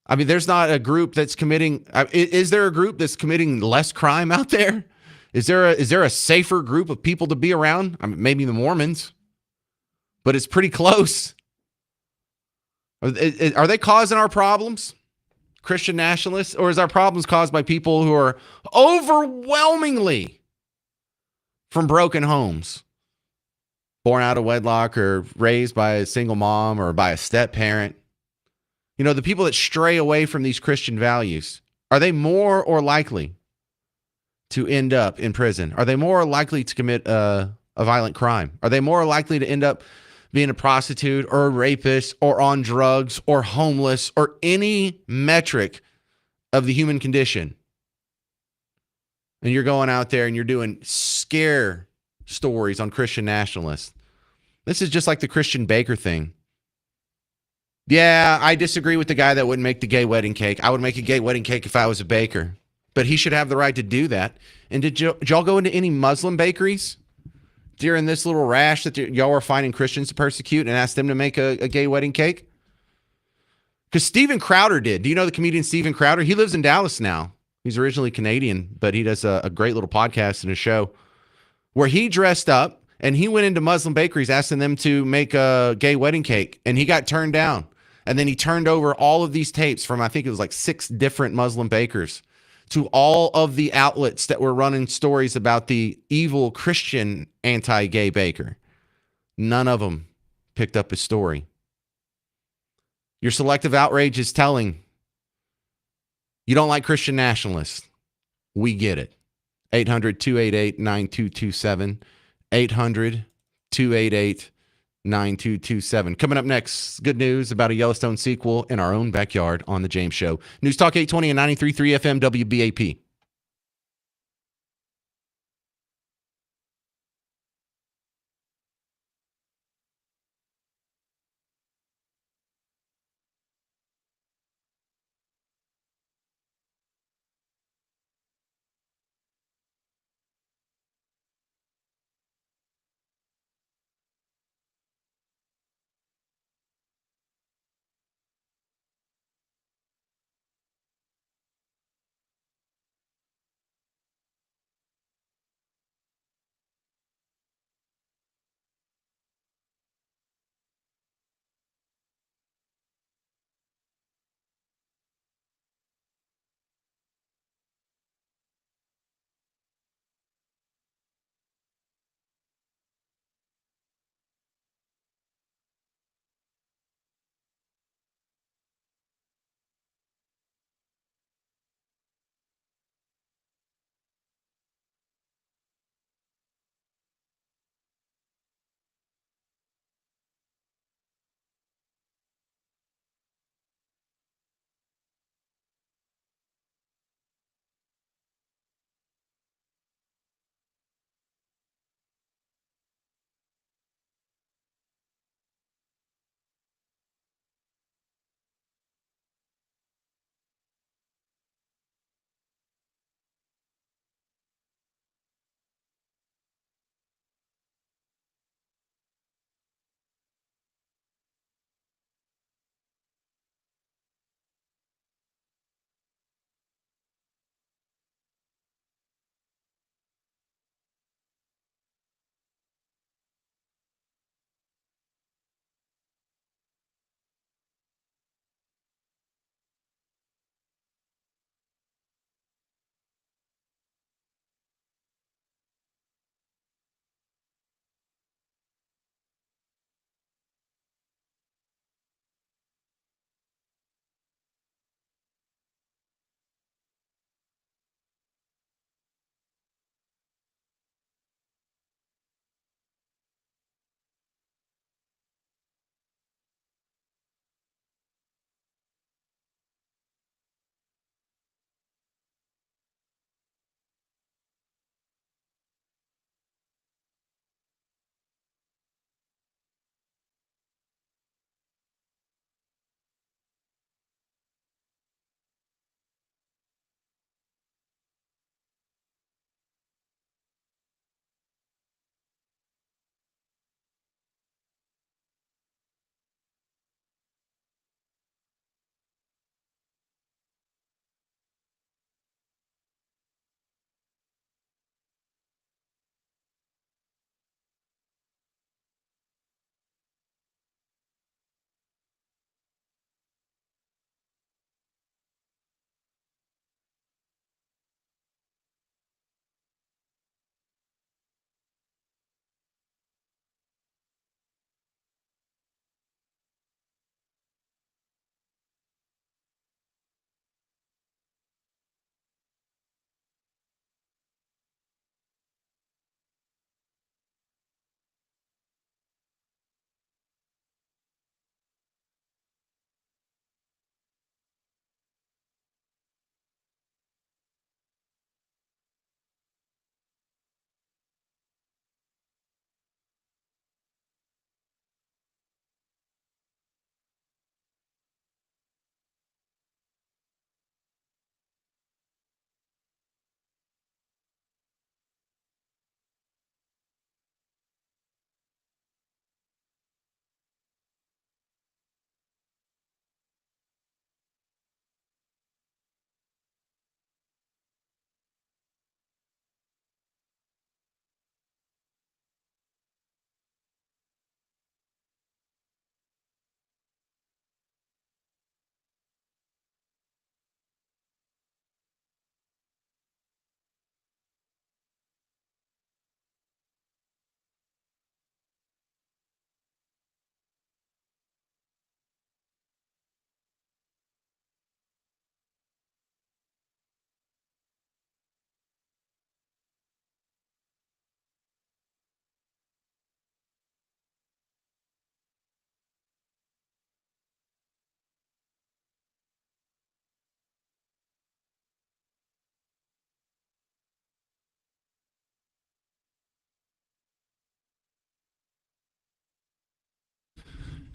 I mean, there's not a group that's committing. Is there a group that's committing less crime out there? Is there a safer group of people to be around? I mean, maybe the Mormons, but it's pretty close. Are they causing our problems, Christian nationalists, or is our problems caused by people who are overwhelmingly from broken homes, born out of wedlock or raised by a single mom or by a step parent? You know, the people that stray away from these Christian values, are they more or likely to end up in prison? Are they more likely to commit a violent crime? Are they more likely to end up being a prostitute or a rapist or on drugs or homeless or any metric of the human condition? And you're going out there and you're doing scare stories on Christian nationalists. This is just like the Christian Baker thing. Yeah, I disagree with the guy that wouldn't make the gay wedding cake. I would make a gay wedding cake if I was a baker. But he should have the right to do that. And did y'all go into any Muslim bakeries during this little rash that y'all were finding Christians to persecute and ask them to make a gay wedding cake? Because Steven Crowder did. Do you know the comedian Steven Crowder? He lives in Dallas now. He's originally Canadian, but he does a great little podcast and a show where he dressed up and he went into Muslim bakeries asking them to make a gay wedding cake, and he got turned down. And then he turned over all of these tapes from, I think it was like 6 different Muslim bakers, to all of the outlets that were running stories about the evil Christian anti-gay baker. None of them picked up his story. Your selective outrage is telling. You don't like Christian nationalists. We get it. 800-288-9227. 800-288-9227. Coming up next, good news about a Yellowstone sequel in our own backyard on The James Show. News Talk 820 and 93.3 FM WBAP.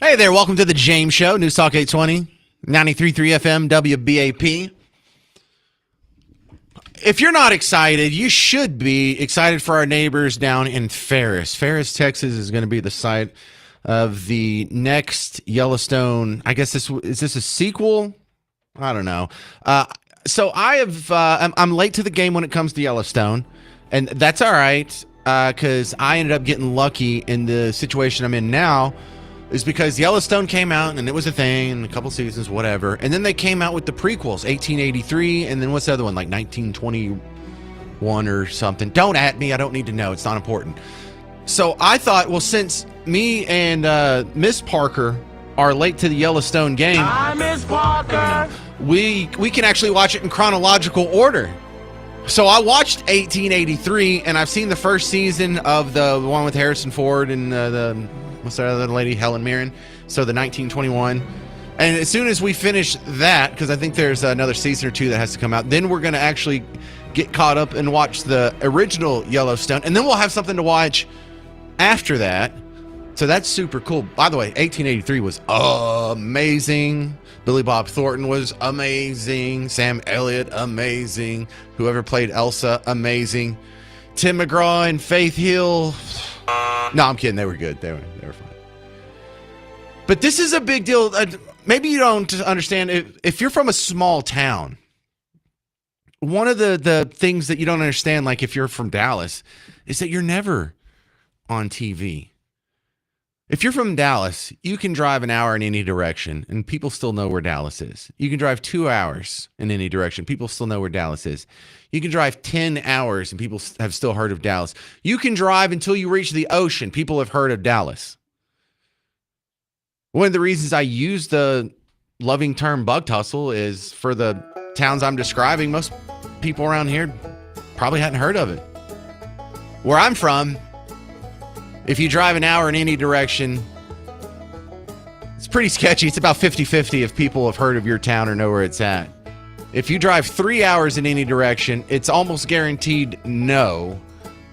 Hey there, welcome to the James Show, News Talk 820, 93.3 FM, WBAP. If you're not excited, you should be excited for our neighbors down in Ferris. Ferris, Texas is going to be the site of the next Yellowstone. I guess is this a sequel? I don't know. So I'm late to the game when it comes to Yellowstone, and that's all right because I ended up getting lucky in the situation I'm in now. Is because Yellowstone came out and it was a thing, and a couple seasons, whatever. And then they came out with the prequels, 1883, and then what's the other one, like 1921 or something. Don't at me, I don't need to know, it's not important. So I thought, well, since me and Miss Parker are late to the Yellowstone game, hi, Miss Parker, we can actually watch it in chronological order. So I watched 1883, and I've seen the first season of the one with Harrison Ford and what's that other lady, Helen Mirren? So the 1921. And as soon as we finish that, because I think there's another season or two that has to come out, then we're going to actually get caught up and watch the original Yellowstone. And then we'll have something to watch after that. So that's super cool. By the way, 1883 was amazing. Billy Bob Thornton was amazing. Sam Elliott, amazing. Whoever played Elsa, amazing. Tim McGraw and Faith Hill. No, I'm kidding. They were good. They were fine. But this is a big deal. Maybe you don't understand. If you're from a small town, one of the things that you don't understand, like if you're from Dallas, is that you're never on TV. If you're from Dallas, you can drive an hour in any direction, and people still know where Dallas is. You can drive 2 hours in any direction. People still know where Dallas is. You can drive 10 hours, and people have still heard of Dallas. You can drive until you reach the ocean. People have heard of Dallas. One of the reasons I use the loving term bug tussle is for the towns I'm describing, most people around here probably hadn't heard of it. Where I'm from, if you drive an hour in any direction, it's pretty sketchy. It's about 50-50 if people have heard of your town or know where it's at. If you drive 3 hours in any direction, it's almost guaranteed no.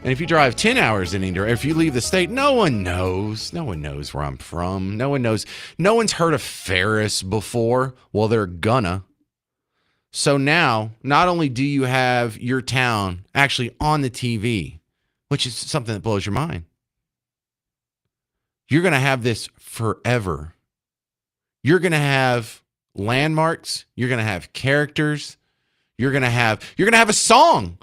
And if you drive 10 hours in any direction, if you leave the state, no one knows. No one knows where I'm from. No one knows. No one's heard of Ferris before. Well, they're gonna. So now, not only do you have your town actually on the TV, which is something that blows your mind, you're going to have this forever. You're going to have landmarks. You're going to have characters. You're going to have a song.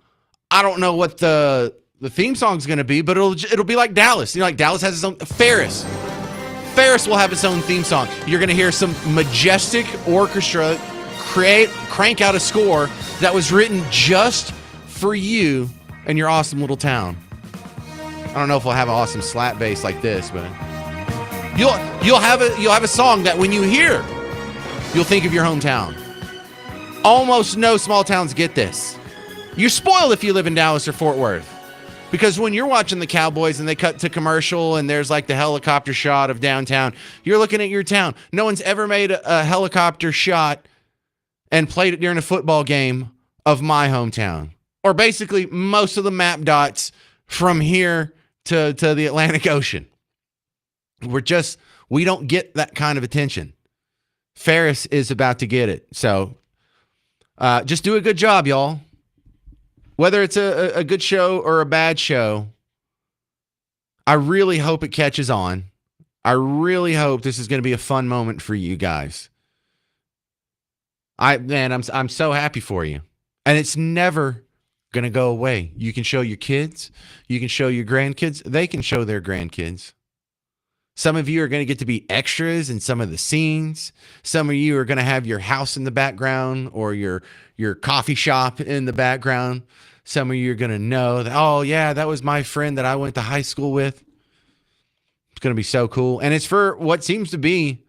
I don't know what the theme song is going to be, but it'll be like Dallas. You know, like Dallas has its own. Ferris will have its own theme song. You're going to hear some majestic orchestra crank out a score that was written just for you and your awesome little town. I don't know if we'll have an awesome slap bass like this, but you'll have a song that when you hear, you'll think of your hometown. Almost no small towns get this. You're spoiled if you live in Dallas or Fort Worth. Because when you're watching the Cowboys and they cut to commercial and there's like the helicopter shot of downtown, you're looking at your town. No one's ever made a helicopter shot and played it during a football game of my hometown. Or basically most of the map dots from here to the Atlantic Ocean. We don't get that kind of attention. Ferris is about to get it. So just do a good job, y'all. Whether it's a good show or a bad show, I really hope it catches on. I really hope this is going to be a fun moment for you guys. I'm so happy for you. And it's never going to go away. You can show your kids. You can show your grandkids. They can show their grandkids. Some of you are going to get to be extras in some of the scenes. Some of you are going to have your house in the background or your coffee shop in the background. Some of you are going to know that, oh, yeah, that was my friend that I went to high school with. It's going to be so cool. And it's for what seems to be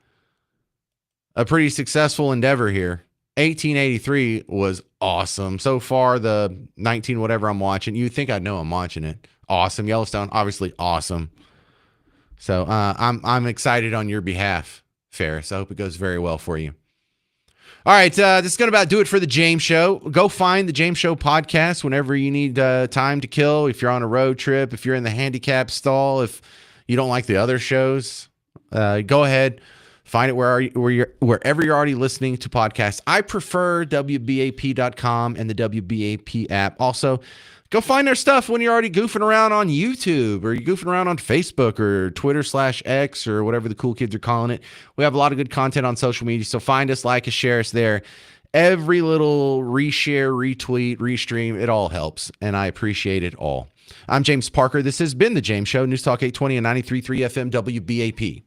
a pretty successful endeavor here. 1883 was awesome. So far, the 19 whatever I'm watching, you think I'd know I'm watching it. Awesome. Yellowstone, obviously awesome. So I'm excited on your behalf, Ferris. I hope it goes very well for you. All right, this is going to about do it for the James Show. Go find the James Show podcast whenever you need time to kill. If you're on a road trip, if you're in the handicap stall, if you don't like the other shows, Go ahead, find it wherever you're already listening to podcasts. I prefer WBAP.com and the WBAP app. Also, go find our stuff when you're already goofing around on YouTube or you're goofing around on Facebook or Twitter/X or whatever the cool kids are calling it. We have a lot of good content on social media, so find us, like us, share us there. Every little reshare, retweet, restream, it all helps, and I appreciate it all. I'm James Parker. This has been The James Show, News Talk 820 and 93.3 FM WBAP.